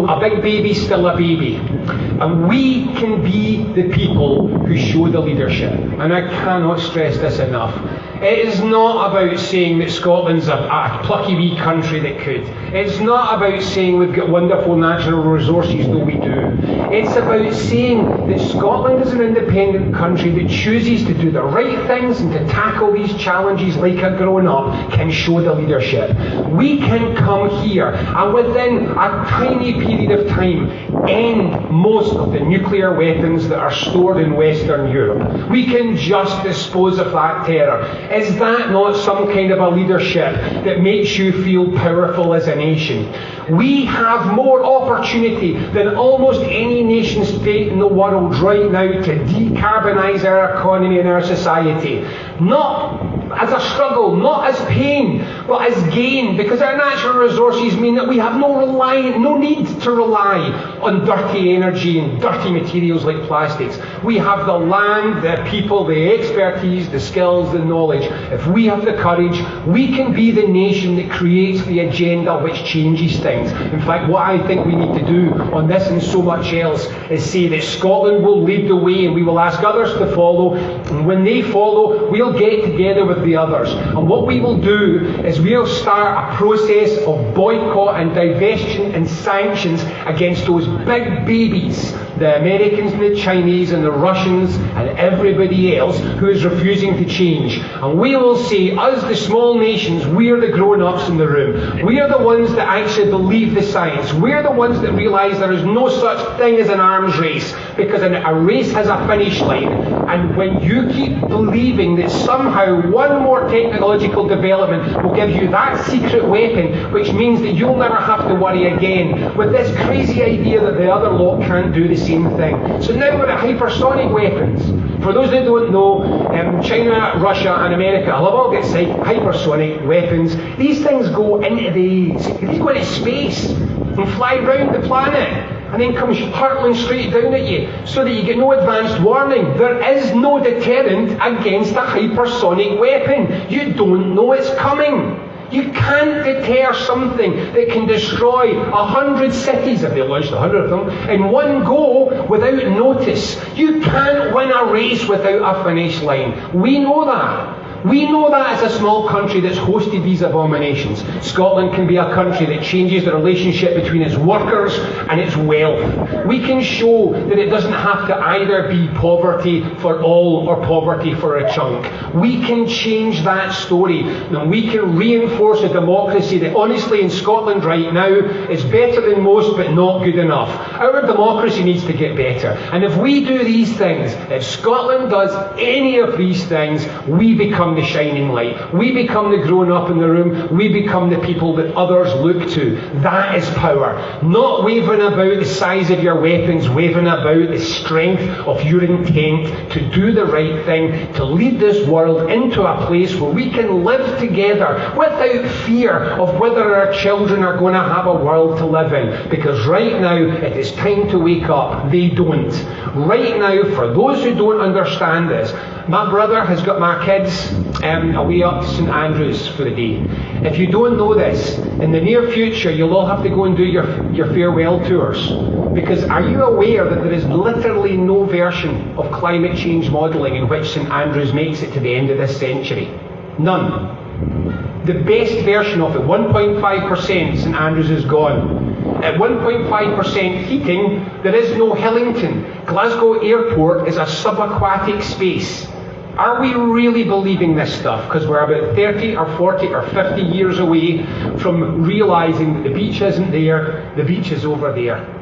a big baby's still a baby. And we can be the people who show the leadership. And I cannot stress this enough. It is not about saying that Scotland's a plucky wee country that could. It's not about saying we've got wonderful natural resources, though we do. It's about saying that Scotland is an independent country that chooses to do the right things and to tackle these challenges like a grown-up can show the leadership. We can come here and within a tiny period of time end most of the nuclear weapons that are stored in Western Europe. We can just dispose of that terror. Is that not some kind of a leadership that makes you feel powerful as a nation? We have more opportunity than almost any nation state in the world right now to decarbonise our economy and our society. Not as a struggle, not as pain, but as gain, because our natural resources mean that we have no need to rely on dirty energy and dirty materials like plastics. We have the land, the people, the expertise, the skills, the knowledge. If we have the courage, we can be the nation that creates the agenda which changes things. In fact, what I think we need to do on this and so much else is say that Scotland will lead the way and we will ask others to follow, and when they follow, we'll get together with the others. And what we will do is we'll start a process of boycott and divestiture and sanctions against those big babies the Americans and the Chinese and the Russians and everybody else who is refusing to change. And we will say, us the small nations, we are the grown-ups in the room. We are the ones that actually believe the science. We are the ones that realise there is no such thing as an arms race, because a race has a finish line. And when you keep believing that somehow one more technological development will give you that secret weapon, which means that you'll never have to worry again, with this crazy idea that the other lot can't do the same thing. So now we're at hypersonic weapons. For those that don't know, China, Russia and America have all got hypersonic weapons. These things go into space and fly round the planet, and then come hurtling straight down at you, so that you get no advanced warning. There is no deterrent against a hypersonic weapon. You don't know it's coming. You can't deter something that can destroy 100 cities, if they launched 100 of them, in one go without notice. You can't win a race without a finish line. We know that. We know that as a small country that's hosted these abominations. Scotland can be a country that changes the relationship between its workers and its wealth. We can show that it doesn't have to either be poverty for all or poverty for a chunk. We can change that story, and we can reinforce a democracy that honestly in Scotland right now is better than most but not good enough. Our democracy needs to get better. And if we do these things, if Scotland does any of these things, we become the shining light. We become the grown-up in the room. We become the people that others look to. That is power. Not wavering about the size of your weapons, wavering about the strength of your intent to do the right thing, to lead this world into a place where we can live together without fear of whether our children are going to have a world to live in. Because right now, it is time to wake up. They don't. Right now, for those who don't understand this, my brother has got my kids away up to St Andrews for the day. If you don't know this, in the near future you'll all have to go and do your farewell tours. Because are you aware that there is literally no version of climate change modelling in which St Andrews makes it to the end of this century? None. The best version of it, 1.5%, St Andrews is gone. At 1.5% heating, there is no Hillington. Glasgow Airport is a subaquatic space. Are we really believing this stuff? Because we're about 30 or 40 or 50 years away from realising that the beach isn't there, the beach is over there.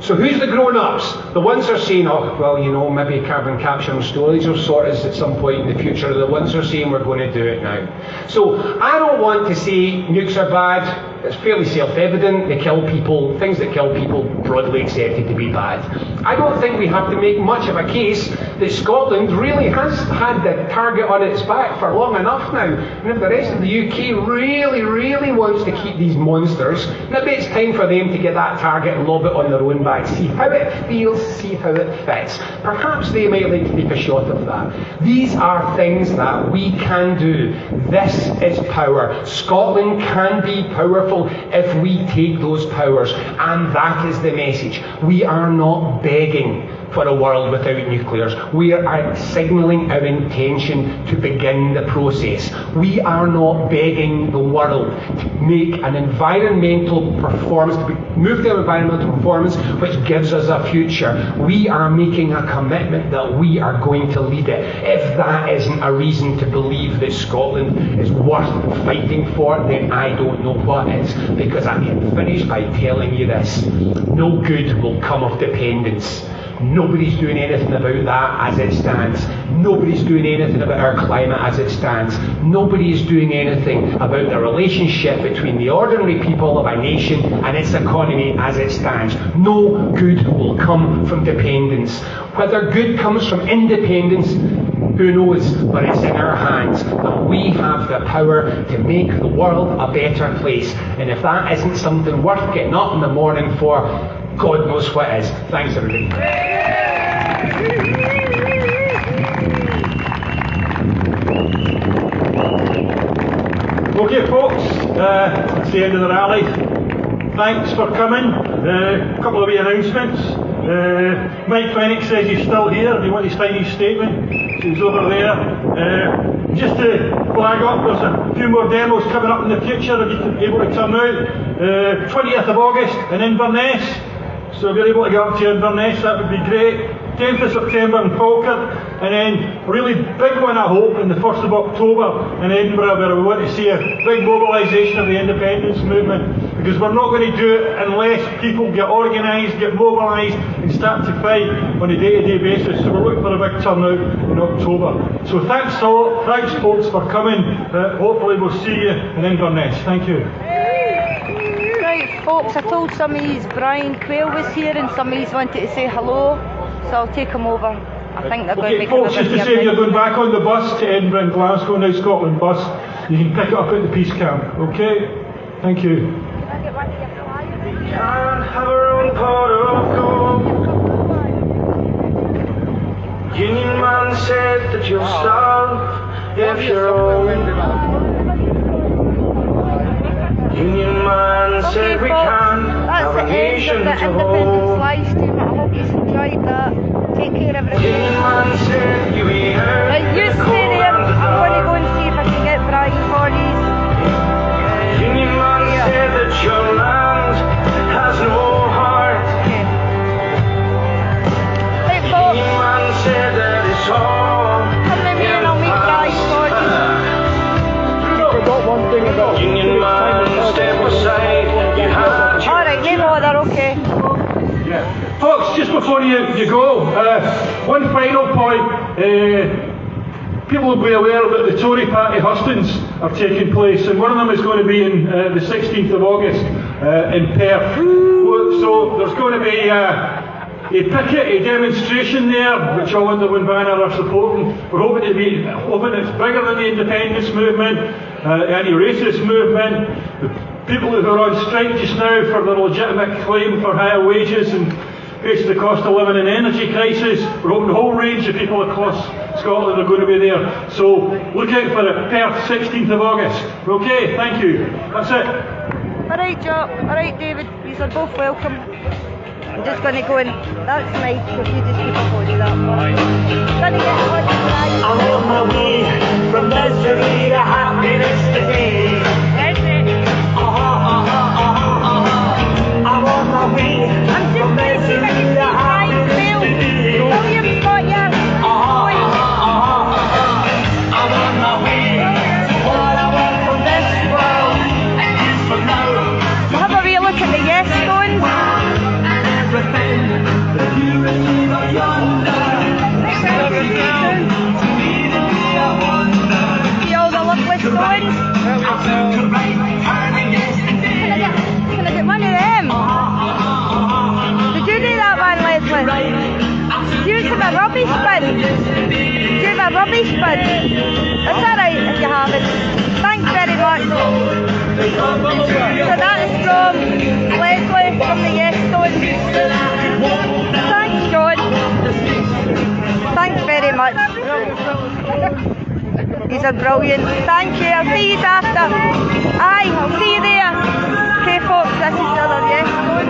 So who's the grown-ups? The ones who are saying, oh, well, you know, maybe carbon capture and storage will sort us at some point in the future. The ones who are saying we're going to do it now. So I don't want to say nukes are bad. It's fairly self-evident. They kill people. Things that kill people broadly accepted to be bad. I don't think we have to make much of a case that Scotland really has had the target on its back for long enough now. And if the rest of the UK really wants to keep these monsters, maybe it's time for them to get that target and lob it on their own back. See how it feels, see how it fits. Perhaps they might like to take a shot of that. These are things that we can do. This is power. Scotland can be powerful if we take those powers, and that is the message. We are not begging for a world without nuclears. We are signalling our intention to begin the process. We are not begging the world to make an environmental performance, to move to environmental performance which gives us a future. We are making a commitment that we are going to lead it. If that isn't a reason to believe that Scotland is worth fighting for, then I don't know what is. Because I can finish by telling you this. No good will come of dependence. Nobody's doing anything about that as it stands. Nobody's doing anything about our climate as it stands. Nobody is doing anything about the relationship between the ordinary people of a nation and its economy as it stands. No good will come from dependence. Whether good comes from independence, who knows, but it's in our hands. And we have the power to make the world a better place. And if that isn't something worth getting up in the morning for, God knows what is. Thanks, everybody. Okay, folks, that's the end of the rally. Thanks for coming. A couple of wee announcements. Mike Fenwick says he's still here. He wants to sign his statement. So he's over there. Just to flag up, there's a few more demos coming up in the future if you're able to come out. 20th of August in Inverness. So if you're able to get up to Inverness, that would be great. 10th of September in Falkirk, and then a really big one, I hope, on the 1st of October in Edinburgh, where we want to see a big mobilisation of the independence movement, because we're not going to do it unless people get organised, get mobilised, and start to fight on a day-to-day basis. So we're looking for a big turnout in October. So thanks a lot, thanks folks for coming. Hopefully we'll see you in Inverness. Thank you. Right folks, I told some of yous Brian Quayle was here and some of yous wanted to say hello, so I'll take him over. I think they're going to make folks, another just to say, you're going back on the bus to Edinburgh and Glasgow, now Scotland bus. You can pick it up at the Peace Camp, okay? Thank you. Can't have her own pot of gold. Union man said that you'll starve if you're old. Union man said we can't have a nation to hold. Live stream. I hope you enjoyed that. Take care everybody. Union man said you ain't heard. Right, you stay there. I'm going to go and see if I can get Brian for you. Union man said that your land has no heart. Right, folks. Union man said that it's all. Come with me and I'll meet Brian for you. Forgot one thing about Union man, step aside. You had your Alright, no bother, okay. Yeah. Folks, just before you go, one final point. People will be aware that the Tory party hustings are taking place, and one of them is going to be in the 16th of August in Perth. So there's going to be a picket, a demonstration there, which all under one banner are supporting. We're hoping it's bigger than the independence movement, the anti-racist movement, the people who are on strike just now for their legitimate claim for higher wages and face the cost of living and energy crisis. We're hoping a whole range of people across Scotland are going to be there. So look out for it, Perth, 16th of August. Okay, thank you. That's it. Alright, Joe. Alright, David. These are both welcome. I'm just going to go in. That's nice, if you just keep a hold of that. Going to get on the ride. I'm on my way from misery to happiness today. I'm on my way from misery to happiness today. William's got you. I'm on my way to what I want from this world. And years from now, We'll have a wee look at the yes stones. everything that you receive of yonder. See all the lovely stones? Can I get one of them? Did you do that one, Leslie? Do you have a rubbish bin? Do you have a rubbish bin? That's alright if you haven't. Thanks very much. So that is from Leslie from the Yes Stones. Thanks, John. Thanks very much. These are brilliant. Thank you. I'll see you after. Aye, I'll see you there. Okay, folks, this is the other Yes Stone.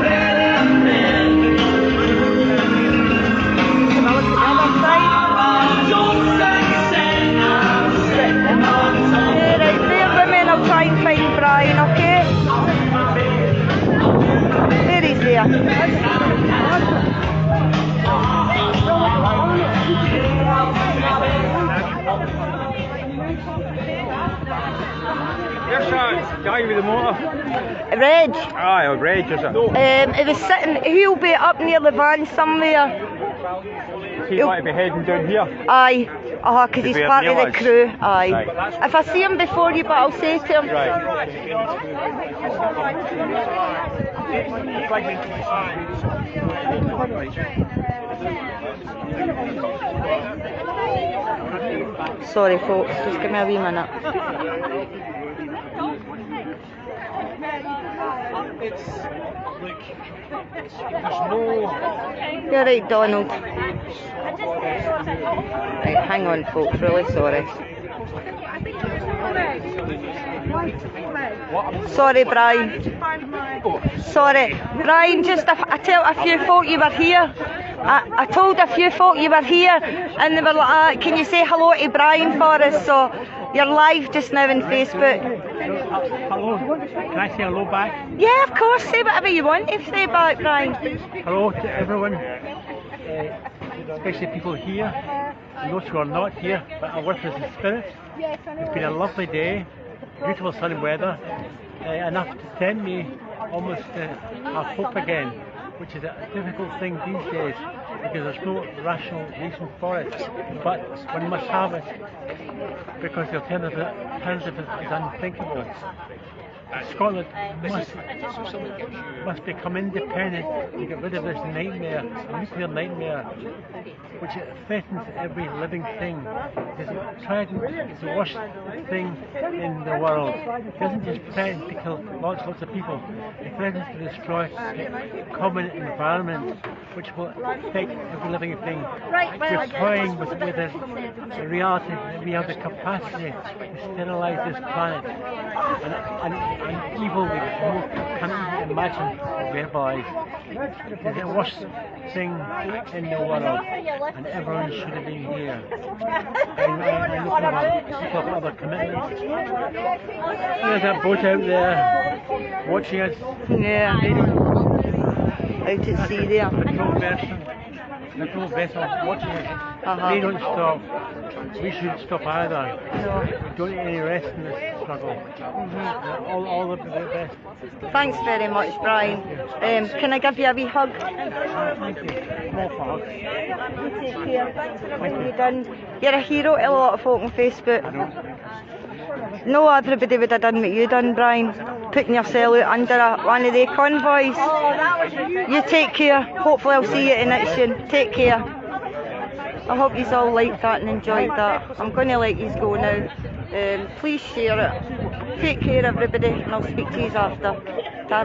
Can I look at the other side? Yeah, right, bear with me and I'll try and find Brian, okay? There he's there. Where's that guy with the motor? Reg. Aye, Reg, is it? He was sitting, he'll be up near the van somewhere. He's like to be heading down here. Aye, because he's Where part of Neil the is. crew. Aye. Right. If I see him before you, but I'll say to him. Sorry, folks, just give me a wee minute. You're right, Donald. Right, hang on, folks, really sorry. Sorry, Brian. Sorry, Brian, just I tell a few folk you were here. I told a few folk you were here, and they were like, can you say hello to Brian for us? So you're live just now on Facebook. Hello, can I say hello back? Yeah, of course, say whatever you want to say back, Brian. Hello to everyone, especially people here, and those who are not here, but are with us in spirit. It's been a lovely day, beautiful sunny weather, enough to tempt me almost to have hope again, which is a difficult thing these days, because there's no rational reason for it, but one must have it, because the alternative is unthinkable. Scotland must become independent and get rid of this nightmare, a nuclear nightmare, which threatens every living thing. It's the worst thing in the world. It doesn't just threaten to kill lots of people, it threatens to destroy the common environment, which will affect every living thing. We're toying with the reality that we have the capacity to sterilize this planet, and evil we can't even imagine or realise. It's the worst thing in the world, and everyone should have been here. I look at people have other commitments. There's that boat out there watching us. Yeah. Out at sea there. Patrol vessel watching us. They don't stop. We shouldn't stop either. No. We don't need any rest in this struggle. All the best. Thanks very much, Brian. Can I give you a wee hug? Thank you. More for hugs. You take care. Thanks for everything you've done. You're a hero to a lot of folk on Facebook. No everybody would have done what you done, Brian. Putting yourself out under one of the convoys. You take care. Hopefully I'll see you in it soon. Take care. I hope you all liked that and enjoyed that. I'm going to let you go now. Please share it. Take care everybody, and I'll speak to you after.